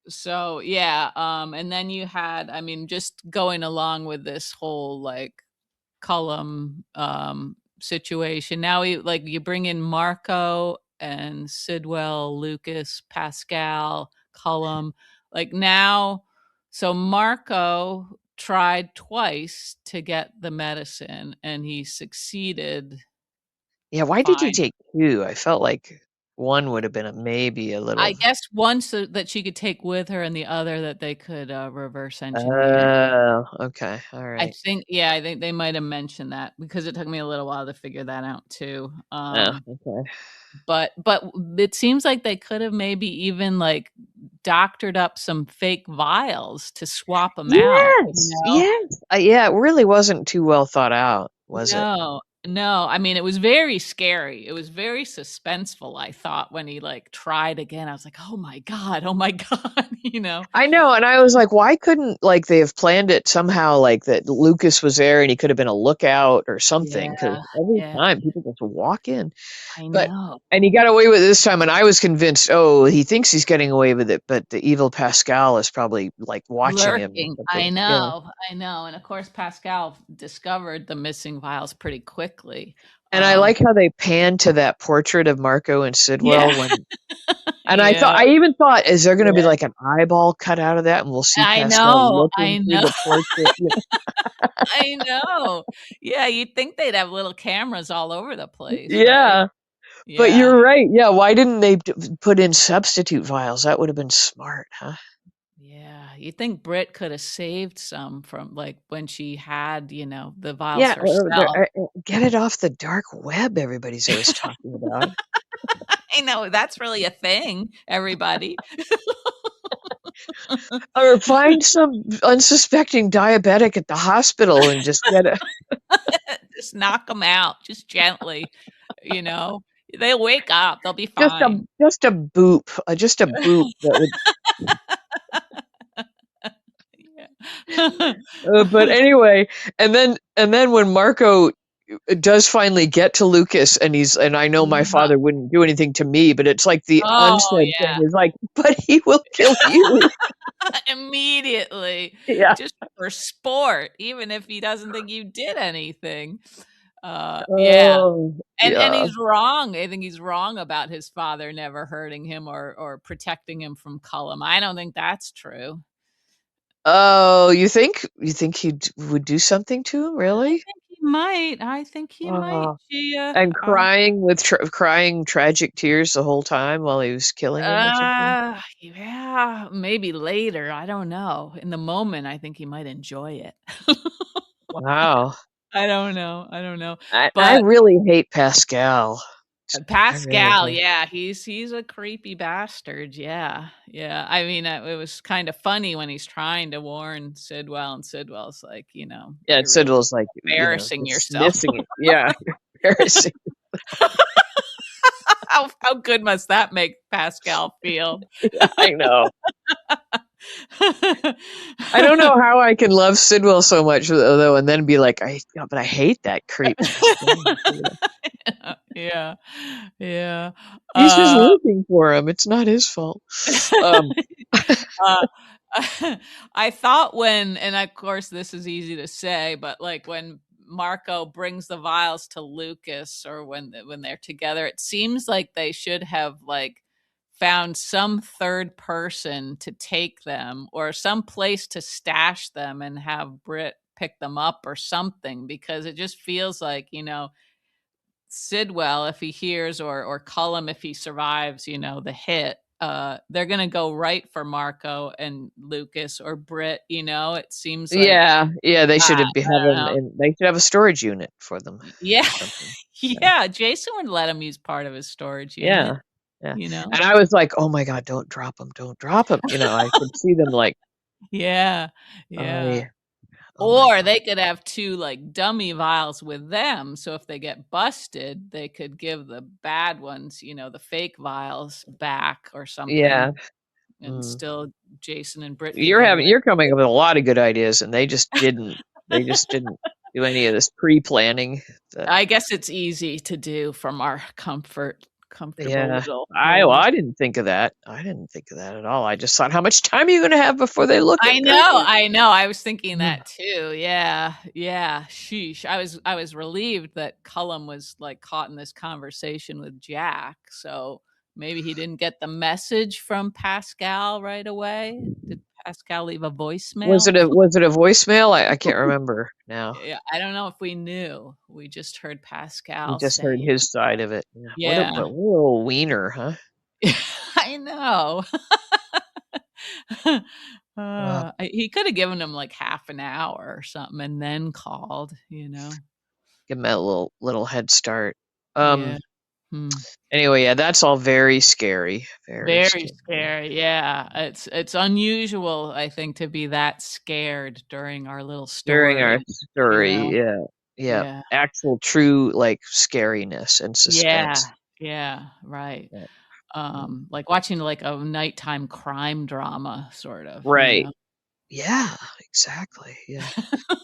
So, yeah, and then you had I mean, just going along with this whole, like, Cullum, situation, now you bring in Marco and Sidwell, Lucas, Pascal, Cullum, like, now so Marco tried twice to get the medicine, and he succeeded Yeah, why did he fine. take 2? I felt like 1 would have been a maybe a I little guess one so that she could take with her and the other that they could, reverse engineer. Oh, okay, I alright. think yeah, I think they might have mentioned that because it took me a little while to figure that out too. Oh, okay. But it seems like they could have maybe even, like, doctored up some fake vials to swap them out, you Yes, know? yes. Yeah, it really wasn't too well thought out, was it? No, no, I mean, it was very scary. It was very suspenseful, I thought, when he, like, tried again. I was like, oh my god," you know? I know, and I was like, why couldn't, like, they have planned it somehow, like, that Lucas was there and he could have been a lookout or something? Because Yeah, every yeah, time people just walk in. I But know. and he got away with it this time, and I was convinced, "Oh, he thinks he's getting away with it, but the evil Pascal is probably, like, watching him or Lurking. something." Yeah. I know, and of course, Pascal discovered the missing vials pretty quickly. And I Um like how they pan to that portrait of Marco and Yeah. Sidwell when and Yeah, I even thought, "Is there gonna be, yeah. like, an eyeball cut out of that, and we'll see Pascal looking I through know, the portrait?" You know? I know. Yeah, you'd think they'd have little cameras all over the place, right? Yeah, but Yeah, you're right, yeah, why didn't they put in substitute vials? That would have been smart, huh? yeah. You'd think Britt could have saved some from, like, when she had, the vials Yeah, herself. get it off the dark web everybody's always talking about. I know, that's really a thing, everybody. Or find some unsuspecting diabetic at the hospital and just get a Just knock them out, just gently, you know? They'll wake up, they'll be fine. just a boop that would Yeah. but anyway, and then when Marco does finally get to Lucas and he's and I know my Yeah. father wouldn't do anything to me, but it's like the Oh, unsaid thing yeah. is like, "But he will kill you." Immediately, Yeah. just for sport, even if he doesn't think you did anything. Yeah. Oh, And yeah. he's wrong. I think he's wrong about his father never hurting him or protecting him from Cullum. I don't think that's true. Oh, you think he would do something to him, I really? think he might. I think he might. Oh, and crying with crying tragic tears the whole time while he was killing him or something? Yeah, maybe later. I don't know. In the moment, I think he might enjoy it. Wow. I don't know. I don't know. I But really hate Pascal. I really Pascal, do. yeah, he's a creepy bastard. Yeah, yeah. I mean, it was kind of funny when he's trying to warn Sidwell, and Sidwell's like, Yeah, you're really Sidwell's like, embarrassing yourself. dismissing it. Yeah, embarrassing. How good must that make Pascal feel? Yeah, I know. I don't know how I can love Sidwell so much though, and then be like, but I hate that creep Pascal. Yeah. Yeah, yeah. He's just Uh, working for him. It's not his fault. Um, uh, I thought and of course this is easy to say, but like when Marco brings the vials to Lucas or when they're together, it seems like they should have like found some third person to take them or some place to stash them and have Britt pick them up or something because it just feels like, Sidwell if he hears or Cullum if he survives, the hit. they're gonna go right for Marco and Lucas or Britt, it seems like, Yeah, yeah, they should have have I don't them, know. and they should have a storage unit for them Yeah. or something. Yeah, Yeah, Jason would let him use part of his storage yeah, unit, yeah. you know? And I was like, "Oh my god, don't drop them, don't drop them." I could see them like, Yeah, yeah. "I oh my Or god." they could have 2, like, dummy vials with them, so if they get busted, they could give the bad ones, the fake vials back or Yeah, something, and mm. still Jason and Britt could get away You're with coming it. up with a lot of good ideas, and they just didn't do any of this pre-planning that I guess it's easy to do from our comfortable yeah. little home. I didn't think of that. I didn't think of that at all. I just thought, "How much time are you gonna have before they look at Gertie?" I know, I was thinking Mm. that too, yeah, yeah, sheesh. I was relieved that Cullum was, like, caught in this conversation with Jack, so maybe he didn't get the message from Pascal right away. Did Pascal leave a voicemail? Was it a voicemail? I can't remember now. Yeah, I don't know if we knew. We just heard We Pascal just say heard his side of it. Yeah. What yeah. a little wiener, huh? I know. Uh, He coulda given him, like, half an hour or something and then called. give him a little head start. Yeah. Um, Hmm. anyway, yeah, that's all very scary. Very Very scary. scary, yeah. It's unusual, I think, to be that scared during our little During our story, you story, know? yeah. Yeah. Yeah. Actual true like scariness and Yeah, suspense. yeah, right. Yeah. Mm. Like watching, like, a nighttime crime drama, sort of. Right. Yeah, exactly. Yeah.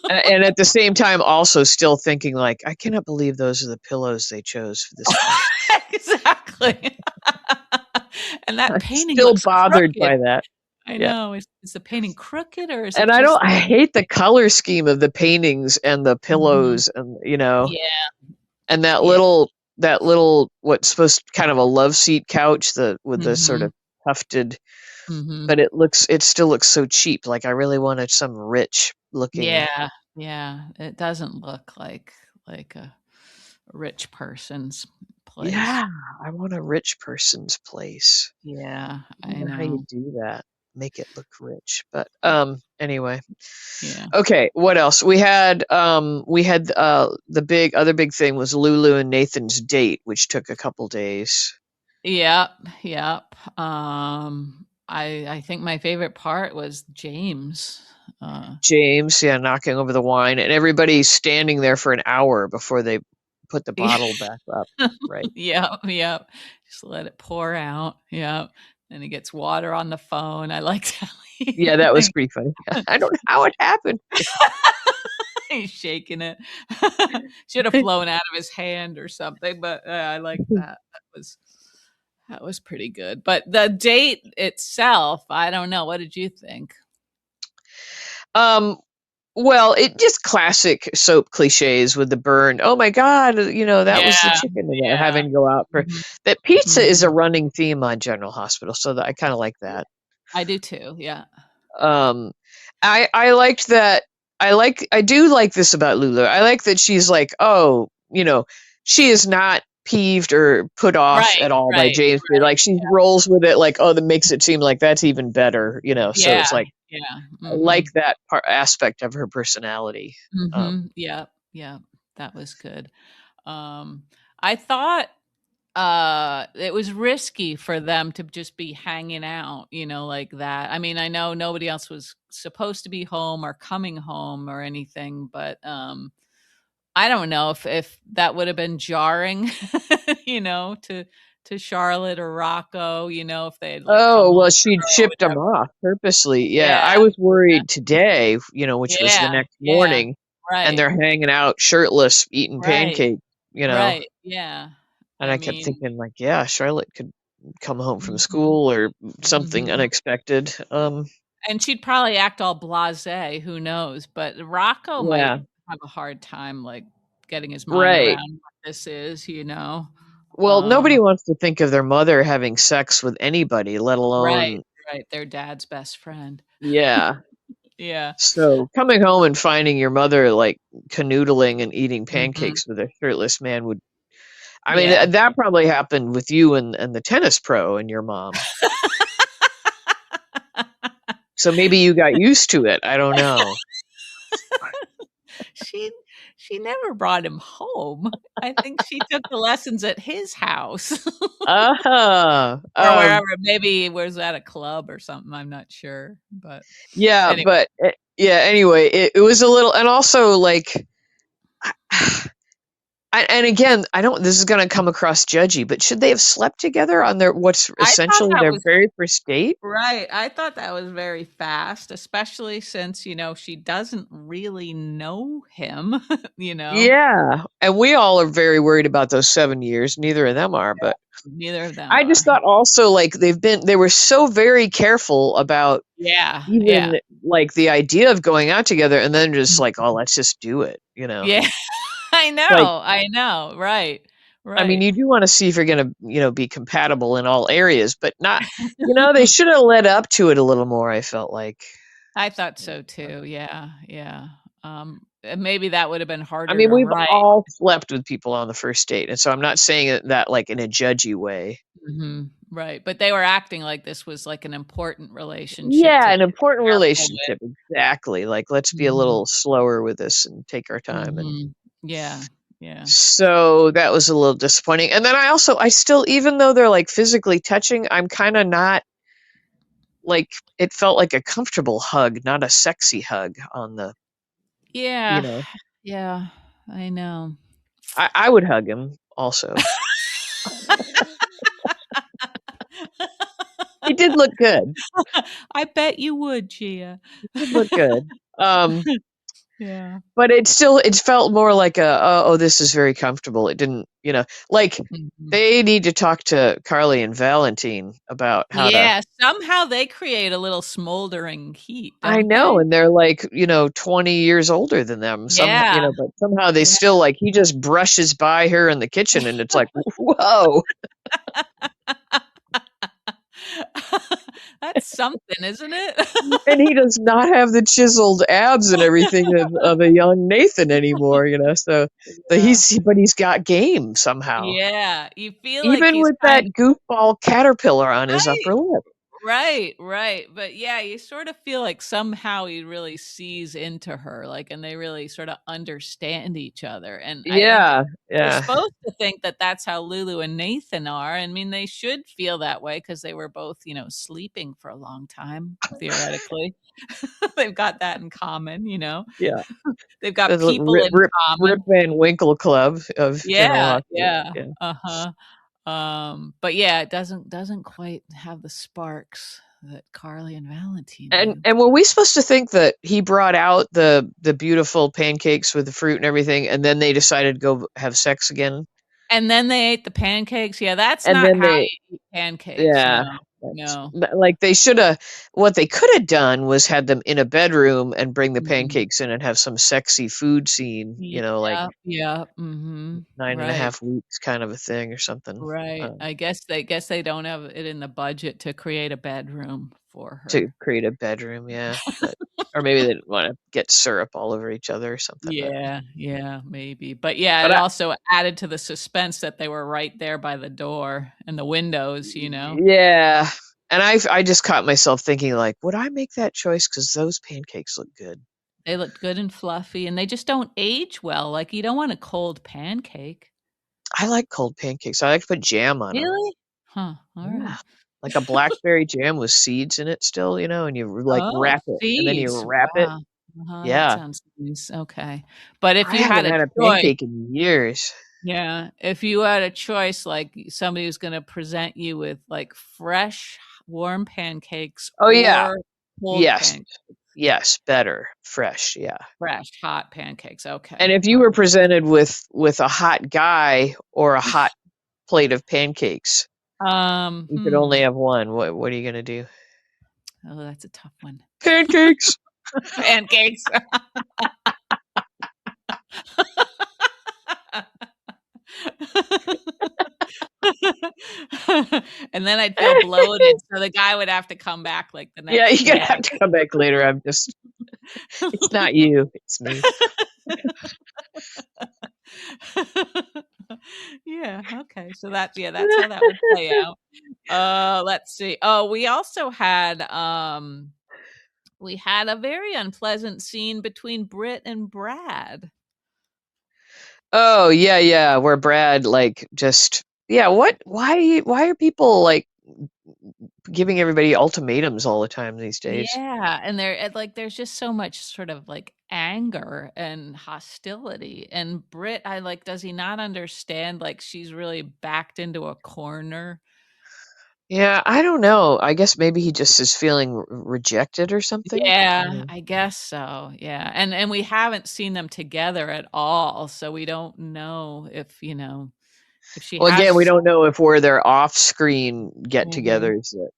And at the same time, also still thinking like, I cannot believe those are the pillows they chose for this bed. Exactly. And that I'm painting still looks bothered crooked. by that. I Yeah. know. Is the painting crooked or is And it just I like hate the color scheme of the paintings and the mhm. pillows and, Yeah, and yeah. that little what's supposed kind of a love seat couch, the with the sort Mhm, of tufted, mhm. but it still looks so cheap. Like I really wanted some rich looking. Yeah, yeah. It doesn't look like a rich person's place. Yeah, I want a rich person's place. Yeah, I don't I know how you know. do that. Make it look rich. But anyway. Yeah. Okay, what else? We had the big other big thing was Lulu and Nathan's date, which took a couple days. Yep, yep. I think my favorite part was James. James, yeah, knocking over the wine, and everybody standing there for an hour before they put the Yeah. bottle back up, right? Yep, yep. Just let it pour out. Yep. And he gets water on the phone. I liked how he Yeah, that was pretty funny. I don't know how it happened. he's shaking it. Should have flown out of his hand or something, but, I like that. That was pretty good. But the date itself, I don't know. What did you think? Um, well, it just classic soap cliches with the burn. Oh my God, that was the Yeah, chicken, and yeah. having to go out for Mhm, that. Pizza is mhm. a running theme on General Hospital, so that I kind of like Yeah, that. I do too, yeah. Um, I liked that. I do like this about Lulu. I like that she's like, oh, she is not peeved or put off Right, at all by right, James. But right. like she rolls with it, like, oh, that makes it seem like that's even better. So it's Yeah, like yeah, I like mhm. that aspect of her personality. Um, Mhm. Yep, yep. That was good. Um, I thought, it was risky for them to just be hanging out, like that. I mean, I know nobody else was supposed to be home or coming home or anything, but, I don't know if that would have been jarring, to Charlotte or Rocco, if they had, like, come oh home well, she'd or shipped them whatever. off purposely. Yeah, I Yeah, was worried today, which was the yeah, next yeah. morning, and Right, they're hanging out shirtless, eating right, pancakes. right, yeah. And I I kept mean thinking, like, yeah, Charlotte could come home from mhm, school or something mhm. unexpected. And she'd probably act all blasé, who knows? But Rocco might Yeah, have a hard time, like, getting his mind right. around what this is. Well, nobody Um, wants to think of their mother having sex with anybody, let right, alone, right, their dad's best friend. yeah. Yeah. So coming home and finding your mother like canoodling and eating Mhm. pancakes with a shirtless man would, I mean, Yeah. that probably happened with you and the tennis pro and your mom. So maybe you got used to it. I don't know. She she never brought him home. I think she took the lessons at his house Uh-huh. or wherever. Maybe he was at a club or something, I'm not sure, but Yeah, anyway. but yeah, anyway, it was a little, and also like, and again, I don't, this is going to come across judgy, but should they have slept together on their, what's I thought essentially that their was very first date? right, I thought that was very fast, especially since, she doesn't really know him, you know? Yeah. And we all are very worried about those 7 years. Neither of them are, but Neither of them I just are. thought also like they were so very careful about Yeah, yeah. even like the idea of going out together and then just like, oh, Mhm. let's just do it, you know? Yeah, Like, I know, right, I mean, right. you do want to see if you're going to, be compatible in all areas, but not, they should have led up to it a little more, I felt like. I thought so too, yeah, yeah, and maybe that would have been I harder mean, to we've write. all slept with people on the first date, and so I'm not saying that like in a judgy way. Mhm, right, but they were acting like this was, like, an important relationship Yeah, to an be important careful with. relationship, exactly. Like, let's be a Mhm, little slower with this and take our time. And mhm. Yeah, yeah. so that was a little disappointing. And then I still, even though they're like physically touching, I'm kind of not like, it felt like a comfortable hug, not a sexy hug on the, you Yeah, know, yeah, I know. I would hug him also. He did look good. I bet you would, Gia. He did look good. Um, Yeah. But it felt more like a, "Oh, this is very comfortable." It didn't, like, Mhm. they need to talk to Carly and Valentin about how to. Yeah, somehow they create a little smoldering heat, I don't know, they? and they're like, 20 years older than them, Yeah, but somehow they yeah. still like, he just brushes by her in the kitchen and it's like, "Whoa." That's something, isn't it? And he does not have the chiseled abs and everything of a young Nathan anymore, so Yeah. he's got game somehow. Yeah, you feel like Even he's with kind that goofball caterpillar on his right. upper lip. Right, right, but yeah, you sort of feel like somehow he really sees into her, like, and they really sorta understand each other, and I think Yeah, we're yeah. supposed to think that that's how Lulu and Nathan are. I mean, they should feel that way because they were both, sleeping for a long time, theoretically. They've got that in common, you know? Yeah. They've got The l people in Rip common. Van Winkle Club of Yeah, generosity, yeah, yeah. uh-huh. But yeah, it doesn't quite have the sparks that Carly and Valentin And do. were we supposed to think that he brought out the beautiful pancakes with the fruit and everything, and then they decided to go have sex again? And then they ate the pancakes? Yeah, that's And not then how they you eat pancakes, Yeah, no, that's no. like, they shoulda, what they coulda done was had them in a bedroom and bring the Mhm. pancakes in and have some sexy food scene, like Yeah, yeah, mhm, nine and a right, half weeks kind of a thing or something, right. um, I guess they don't have it in the budget to create a bedroom for to her. create a bedroom, yeah, but or maybe they didn't wanna get syrup all over each other or something, but Yeah, yeah, maybe, but yeah, but it I also added to the suspense that they were right there by the door and the windows, you know? yeah, and I just caught myself thinking, like, "Would I make that choice? Because those pancakes look good." They looked good and fluffy, and they just don't age well, like, you don't want a cold pancake. I like cold pancakes, I like to put jam on them. Really? Huh, Yeah. alright. Like a blackberry jam with seeds in it still, and you, like, Oh, wrap it, and then you seeds, wrap it. wow. Uh-huh, that Yeah. sounds nice, okay. But if I you had haven't a had a choice pancake in years. yeah, if you had a choice, like, somebody was gonna present you with, like, fresh, warm pancakes Oh, yeah. or cold Yes. pancakes. Yes, better. Fresh, yeah. Fresh, hot pancakes, And okay, if you were alright. presented with a hot guy or a hot plate of pancakes, you could only have one, what are you gonna do? Oh, that's a tough one. Pancakes! Pancakes. And then I'd feel bloated, so the guy would have to come back, like, the Yeah, next you're gonna day. have to come back later, it's not you, it's me. Yeah, okay. So that's how that would play out. Let's see. Oh, we had a very unpleasant scene between Britt and Brad. Oh, yeah, yeah, where Brad, like, just yeah, why are people, like, giving everybody ultimatums all the time these days? Yeah, and there's just so much sort of like anger and hostility. And Britt, I like, does he not understand like she's really backed into a corner? Yeah, I don't know. I guess maybe he just is feeling rejected or something? Yeah, Mm. I guess so. Yeah. And we haven't seen them together at all, so we don't know if, if she Well, again, we has. don't know if were their off-screen Mhm. get-togethers that,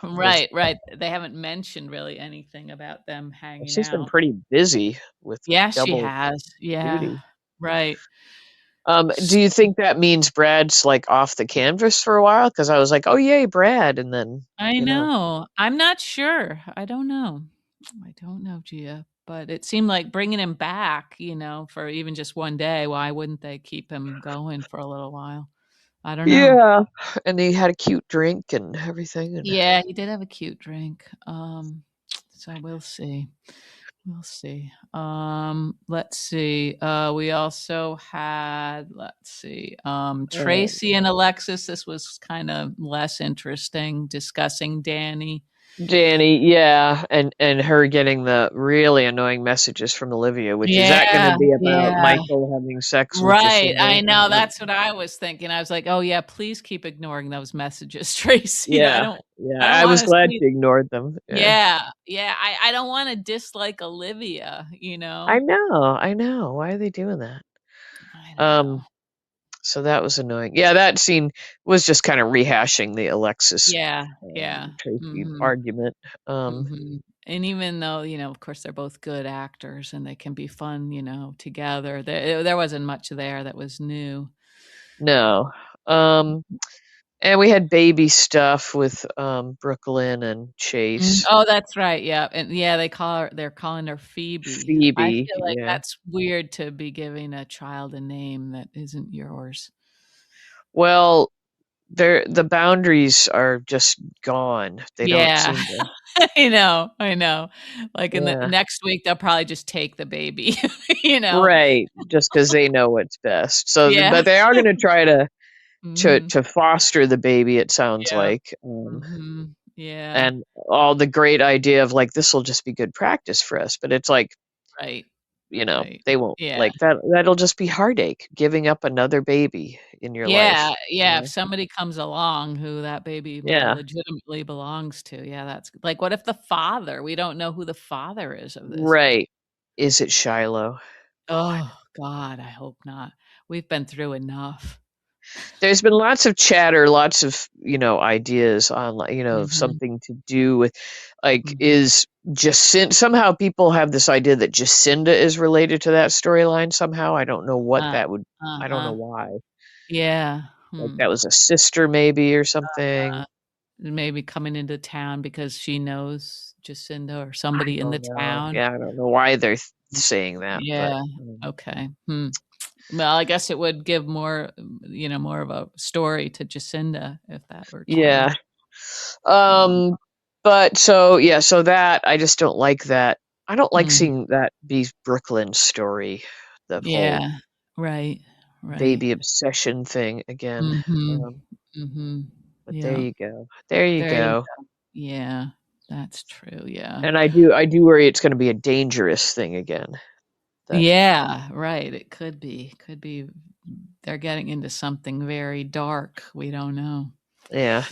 was Right, right. They haven't mentioned really anything about them hanging she's been out. pretty busy with Yeah, she double has. Yeah. duty. Right. Do you think that means Brad's, like, off the canvas for a while? Because I was like, "Oh, yay, Brad," and then, I know. I'm not sure. I don't know. I don't know, Gia, but it seemed like bringing him back, for even just one day, why wouldn't they keep him going for a little while? I don't know. Yeah, and he had a cute drink and everything, and Yeah, he did have a cute drink. So we'll see. We'll see. Let's see. We also had, let's see, uh Tracy and Alexis. This was kind of less interesting, discussing Danny. Danny, yeah, and her getting the really annoying messages from Olivia, which is that gonna Yeah, be about yeah. Michael having sex with Right, Jacinda? I know, that's what I was thinking. I was like, "Oh, yeah, please keep ignoring those messages, Tracy. I Yeah, don't yeah, I don't I was wanna glad see." she ignored them, yeah. Yeah, yeah, I don't wanna dislike Olivia, you know? I know, why are they doing that? I don't know. Um, so that was annoying. Yeah, that scene was just kinda rehashing the Alexis, Yeah, yeah. Tracy Mhm, argument, um, mhm. And even though, of course, they're both good actors and they can be fun, together, there wasn't much there that was new. no, um, and we had baby stuff with, Brooklyn and Chase. Oh, that's right, yeah, and yeah, they're calling her Phoebe. I Phoebe, feel like yeah. that's weird to be giving a child a name that isn't yours. Well, the boundaries are just gone. They don't Yeah, seem to. I know. Like, in the Yeah. next week, they'll probably just take the baby, you know? Right, just 'cause they know what's best. So, Yeah. but they are gonna try to Mhm. foster the baby, it sounds Yeah. like, Mhm. Yeah. and all the great idea of, like, "This'll just be good practice for us," but it's like, Right. Right. they won't Yeah. like, that'll just be heartache, giving up another baby in your Yeah, life, you yeah, if know? somebody comes along who that baby Yeah. legitimately belongs to, yeah, that's like, what if the father, we don't know who the father is of this baby? Right. Is it Shiloh? God. Oh, God, I hope not. We've been through enough. There's been lots of chatter, lots of, ideas on, of Mhm, something to do with, like, mhm. is Jacin somehow people have this idea that Jacinda is related to that storyline somehow. I don't know what Uh, that would I don't know uh-huh. why. Yeah, Like, hmm. that was a sister maybe or something. Maybe coming into town because she knows Jacinda or I somebody in the don't know. town. Yeah, I don't know why they're saying that, but, Yeah, okay, hmm. Well, I guess it would give more, more of a story to Jacinda if that were true. yeah. Mm, But so yeah, so that I just don't like that. I don't like mhm. seeing that be Brooklyn's story, the whole Yeah, right, right. baby obsession thing again. Mhm, Um, mhm. but there Yeah, you go. There you there you go. go. Yeah, that's true, yeah. And I do worry it's gonna be a dangerous thing again. That Yeah, right, it could be they're getting into something very dark, we don't know. yeah.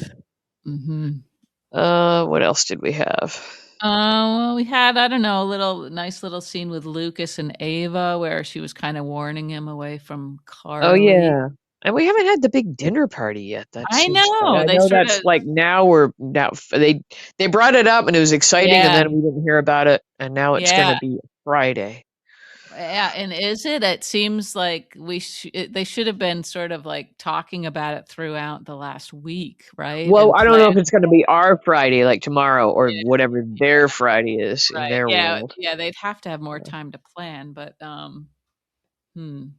Mhm. What else did we have? Well, we had, I don't know, a nice little scene with Lucas and Ava where she was kinda warning him away from Oh, Carly. yeah. And we haven't had the big dinner party yet. That I seems funny. know, I they know that's sorta. like now we're now they brought it up and it was exciting and Yeah, then we didn't hear about it and now it's yeah, gonna be Friday. yeah, and is it? It seems like they should have been sort of, like, talking about it throughout the last week, right? Well, And I don't know plan. if it's gonna be our Friday, like tomorrow, or Yeah, whatever their Friday is in right, their yeah, world. yeah, they'd have to have more time to plan, but, hmm.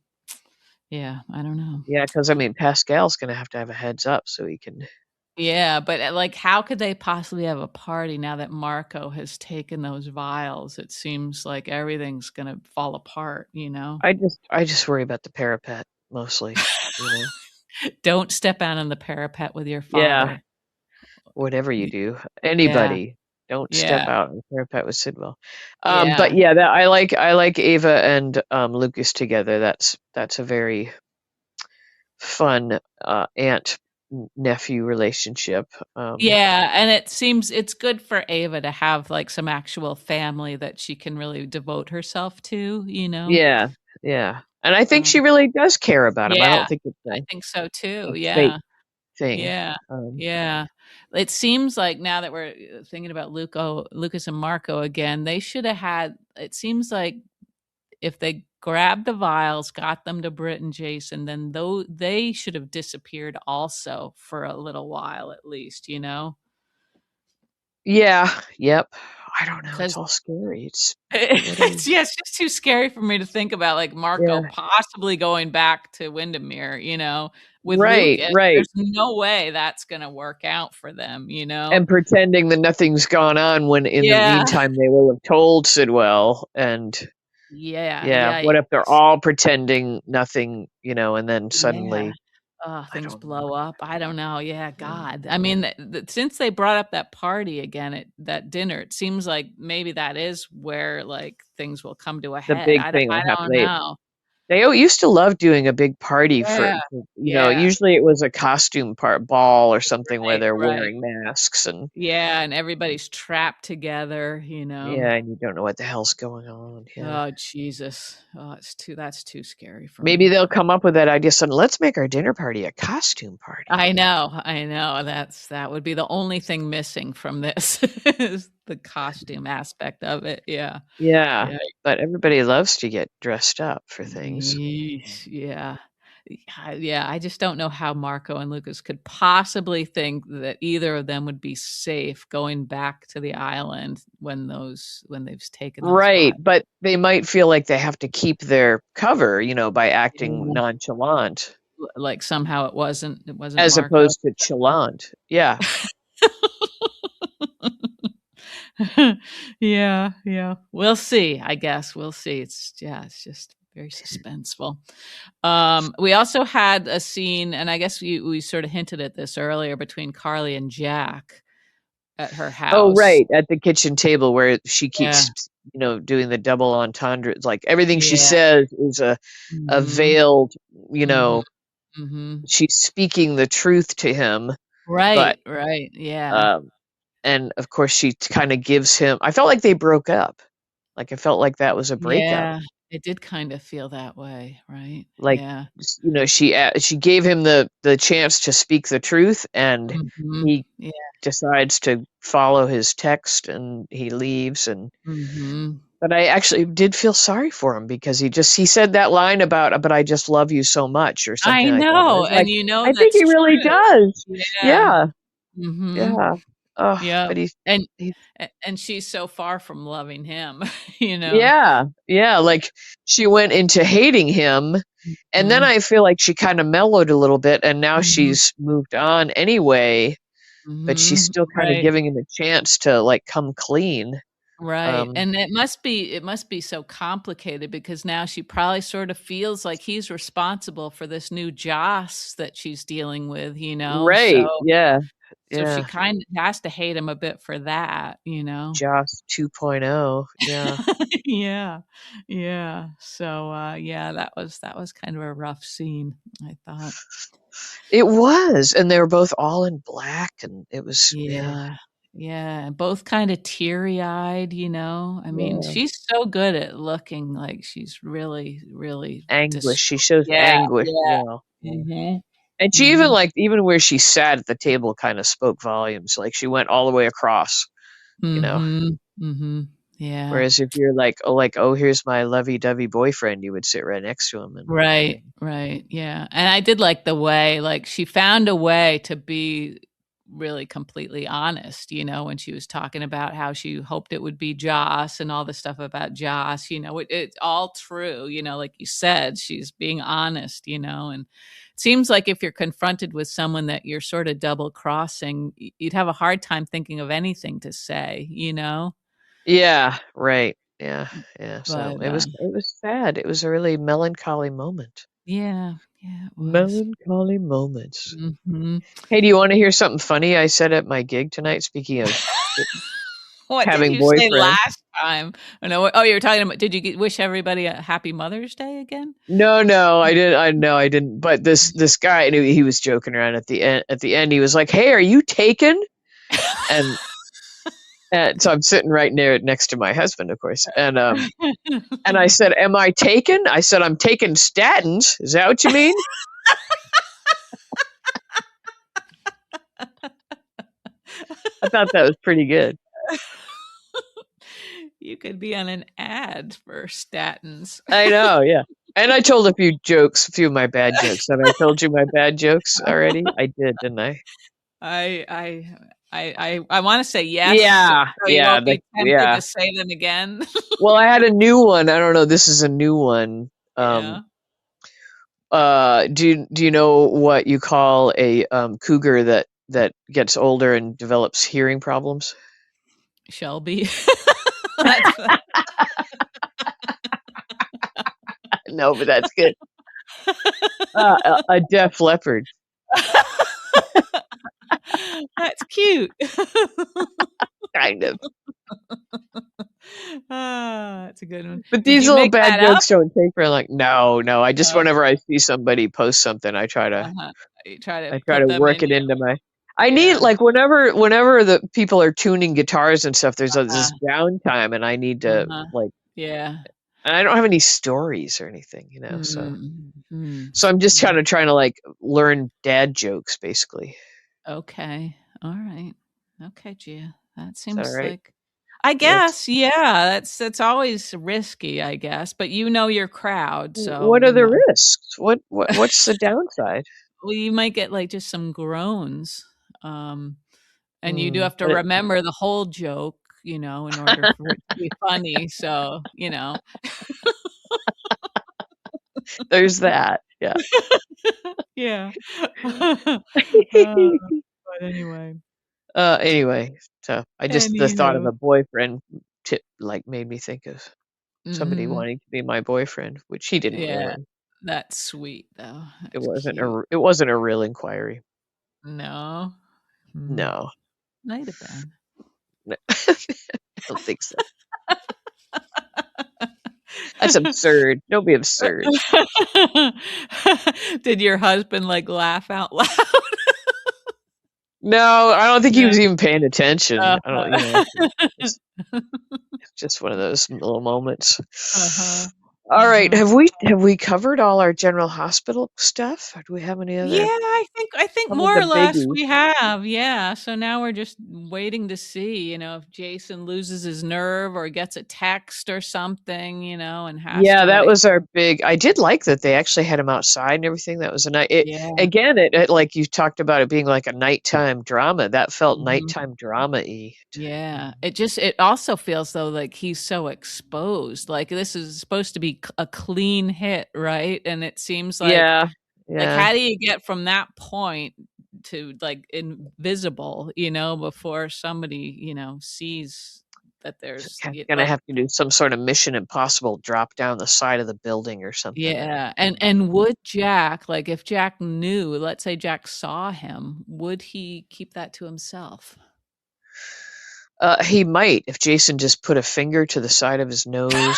Yeah, I don't know. Yeah, because I mean, Pascal's gonna have to have a heads up so he can. Yeah, but, like, how could they possibly have a party now that Marco has taken those vials? It seems like everything's gonna fall apart, you know? I just worry about the parapet mostly, you know? Don't step out on the parapet with your Yeah, father. whatever you Y do, Yeah, anybody, don't step yeah, out on the parapet with Sidwell. But yeah. yeah, that I like Ava and, Lucas together. That's a very fun, aunt nephew relationship. Yeah, and it seems it's good for Ava to have, like, some actual family that she can really devote herself to, you know? Yeah, yeah, and I think she Um, really does care about him. I yeah, don't think it's I think so a too, fake yeah. thing. Yeah, Um, yeah. It seems like now that we're, thinking about Lucas and Marco again, they shoulda had it seems like if they grabbed the vials, got them to Britt and Jason, then though they should have disappeared also for a little while at least, you know? yeah, yep. I don't know, it's Because all scary. It's what are we. it's yeah, it's just too scary for me to think about, like, Marco Yeah, possibly going back to Windermere, you know? With right, Lucas, right, there's no way that's gonna work out for them, you know? and pretending that nothing's gone on when in the Yeah. meantime they will have told Sidwell, and Yeah, yeah, what if they're yikes. all pretending nothing, and then Yeah. suddenly Oh, I things don't know. blow up. I don't know. Yeah, Yeah. God. I mean, since they brought up that party again at that dinner, it seems like maybe that is where, like, things will come to a The head. big thing I will happen. don't know. They used to love doing a big party Yeah. Yeah. usually it was a costume ball or something where Right, they're right. wearing masks and Yeah, and everybody's trapped together, you know? yeah, and you don't know what the hell's going on, yeah. Oh, Jesus. Oh, that's too scary for Maybe me. they'll come up with that idea suddenly, "Let's make our dinner party a costume party." I know, that would be the only thing missing from this is the costume aspect of it, yeah. Yeah, Yeah. but everybody loves to get dressed up for things. Yeesh, yeah. Yeah, I just don't know how Marco and Lucas could possibly think that either of them would be safe going back to the island when they've taken those Right, vials. but they might feel like they have to keep their cover, by acting Yeah. nonchalant Like, somehow it wasn't as Marco. opposed to chalant. Yeah. Yeah, yeah. We'll see, I guess, we'll see. It's just very suspenseful. We also had a scene, and I guess we sort of hinted at this earlier between Carly and Jack at her Oh, house. right, at the kitchen table where she Yeah, keeps, doing the double entendre. It's like everything she yeah. says is a Mhm, veiled, mhm, mhm. she's speaking the truth to him, but, Right, right, yeah. um and of course she kinda gives him I felt like they broke up. Like, I felt like that was a breakup. Yeah, it did kinda feel that way, right? Like, Yeah. she gave him the chance to speak the truth, and Mhm. he Yeah, decides to follow his text, and he leaves, and mhm. but I actually did feel sorry for him because he said that line about, "But I just love you so much," or something I like that, and know, it's and like, you know I think that's he really true. does. Yeah. Yeah, Mhm. yeah. Oh, Yep, but and he's and she's so far from loving him, you know? yeah, yeah, Yeah. like, she went into hating him, and then Mhm, I feel like she kinda mellowed a little bit, and now mhm, she's moved on anyway, but she's mhm, still kinda right, giving him a chance to, like, come clean. right, Um, and it must be so complicated because now she probably sort of feels like he's responsible for this new Joss that she's dealing with, you know? So right, yeah, so she yeah. kinda has to hate him a bit for that, you know? Joss 2.0, yeah. Yeah, yeah, so, yeah, that was kind of a rough scene, I thought. It was, and they were both all in black, and it was yeah, Yeah, yeah, and both kinda teary-eyed, you know? I mean, yeah. she's so good at looking like she's really, really Anguish, she distraught. shows Yeah, anguish, yeah. yeah, yeah. Mhm, And she even, mhm, like even where she sat at the table kinda spoke volumes, like, she went all the way across, you know? mhm, mhm. Yeah. Whereas if you're "Oh, here's my lovey-dovey boyfriend," you would sit right next to him and yeah. Right, right, yeah, and I did like the way like, she found a way to be really completely honest, when she was talking about how she hoped it would be Joss and all the stuff about Joss, it's all true, like you said, she's being honest, and it seems like if you're confronted with someone that you're sort of double crossing, you'd have a hard time thinking of anything to say. Yeah, right. Yeah, yeah. So But it was sad. It was a really melancholy moment. yeah, yeah, it was. Melancholy moments. Mhm. Hey, do you want to hear something funny I said at my gig tonight? Speaking of What did having you say boyfriend. last time? I know. Oh, you were talking about. Did you wish everybody a happy Mother's Day again? No, no, I didn't. I no, I didn't. But this guy, and he was joking around at the end. At the end, he was like, "Hey, are you taken?" And so I'm sitting right near next to my husband, of course, and I said, "Am I taken?" I said, "I'm taking statins." Is that what you mean? I thought that was pretty good. You could be on an ad for statins. I know, yeah. And I told a few jokes, a few of my bad jokes. Have I told you my bad jokes already? I did, didn't I? I I I want to say yes, so Yeah, you yeah, won't be tempted yeah. to say them again. Well, I had a new one. I don't know. This is a new one. Um, Yeah, do you know what you call a cougar that gets older and develops hearing problems? Shelby. That's No, but that's good. A def leopard, that's cute. kind of. That's a good one. But Did these you little make bad that up? jokes don't take for like, no, no. I just No. whenever I see somebody post something, I try to Uh-huh. You try to I try put to them work in it your into my. I need yeah. like whenever the people are tuning guitars and stuff. There's Uh, this downtime, and I need to uh-huh. like. Yeah. And I don't have any stories or anything. So Mhm. so I'm just Mm. kind of trying to like learn dad jokes, basically. Okay. All right. Okay, Gia. That Is that all seems right? like I That's guess, yeah, that's always risky, I guess, but you know your crowd, so, what are the risks? What's the downside? well, you might get, like, just some groans, um, and you do Hmm, have to remember the whole joke, in order for it to be funny, so. there's that. Yeah. Yeah. Uh, but anyway. Anyway, so I just the thought of Anywho. a boyfriend tip like made me think of somebody Mhm. wanting to be my boyfriend, which he didn't Yeah. really. That's sweet, though. It That's wasn't cute. it wasn't a real inquiry. No? Hmm. No. Might have been. No. I don't think so. That's absurd. Don't be absurd. Did your husband, like, laugh out loud? No, I don't think he Yeah. was even paying attention. I don't, Uh-huh. it's just one of those little moments. Uh-huh. All right, Uh-huh. have we covered all our general hospital stuff? Or do we have any Yeah, other I think some of more the or less biggies? we have, yeah, so now we're just waiting to see, if Jason loses his nerve or gets a text or something, and has Yeah, to, that like was our big. I did like that they actually had him outside and everything. That was a night. It yeah, again. It like you talked about it being like a nighttime drama. That felt mhm. nighttime drama-y. Yeah, it also feels though like he's so exposed, like, this is supposed to be c a clean hit, right? And it seems Yeah, like, yeah. how do you get from that point to, like, invisible, before somebody, sees that there's y Gonna like have to do some sort of Mission Impossible drop down the side of the building or something. yeah, and would Jack like, if Jack knew, let's say Jack saw him, would he keep that to himself? He might if Jason just put a finger to the side of his nose.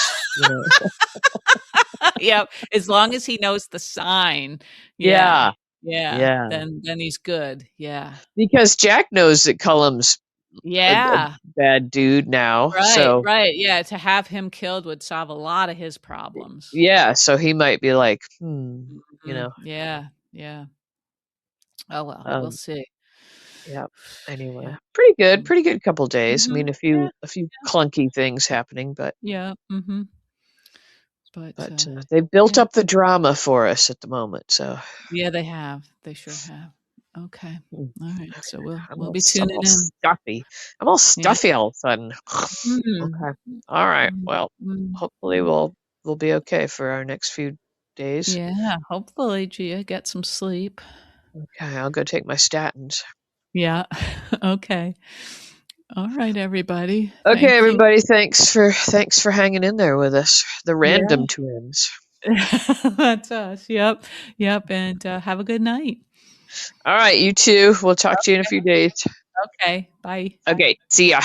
Yep, as long as he knows the sign. Yeah, Yeah, yeah, yeah. then he's good, yeah. Because Jack knows that Cullum's a Yeah, bad dude now, right, so right, yeah, to have him killed would solve a lot of his problems. yeah, so he might be like, you Mhm, know, yeah, yeah. Oh, well, we'll um, see. yeah. Anyway, Yeah, mm, pretty good couple days. I mhm, mean, a yeah, few a few clunky things happening, but yeah, mhm, but, but they built yeah. up the drama for us at the moment. So Yeah, they have, they sure have. Okay. Mm, All right. okay. So we'll I'm we'll all, be I'm tuning all in. stuffy. I'm all Yeah. stuffy all of a sudden. Mm. Okay. All right. Mm. Well, Mm. hopefully Mm. we'll be okay for our next few days. Yeah. Hopefully, Gia, get some sleep. Okay, I'll go take my statins. Yeah. Okay. All right, everybody. Okay, Thank you. everybody, thanks for hanging in there with us. The Yeah. random twins. That's us. Yep. Yep. And have a good night. All right, you too. We'll talk to you in a few days. Okay. Bye. Okay, see ya.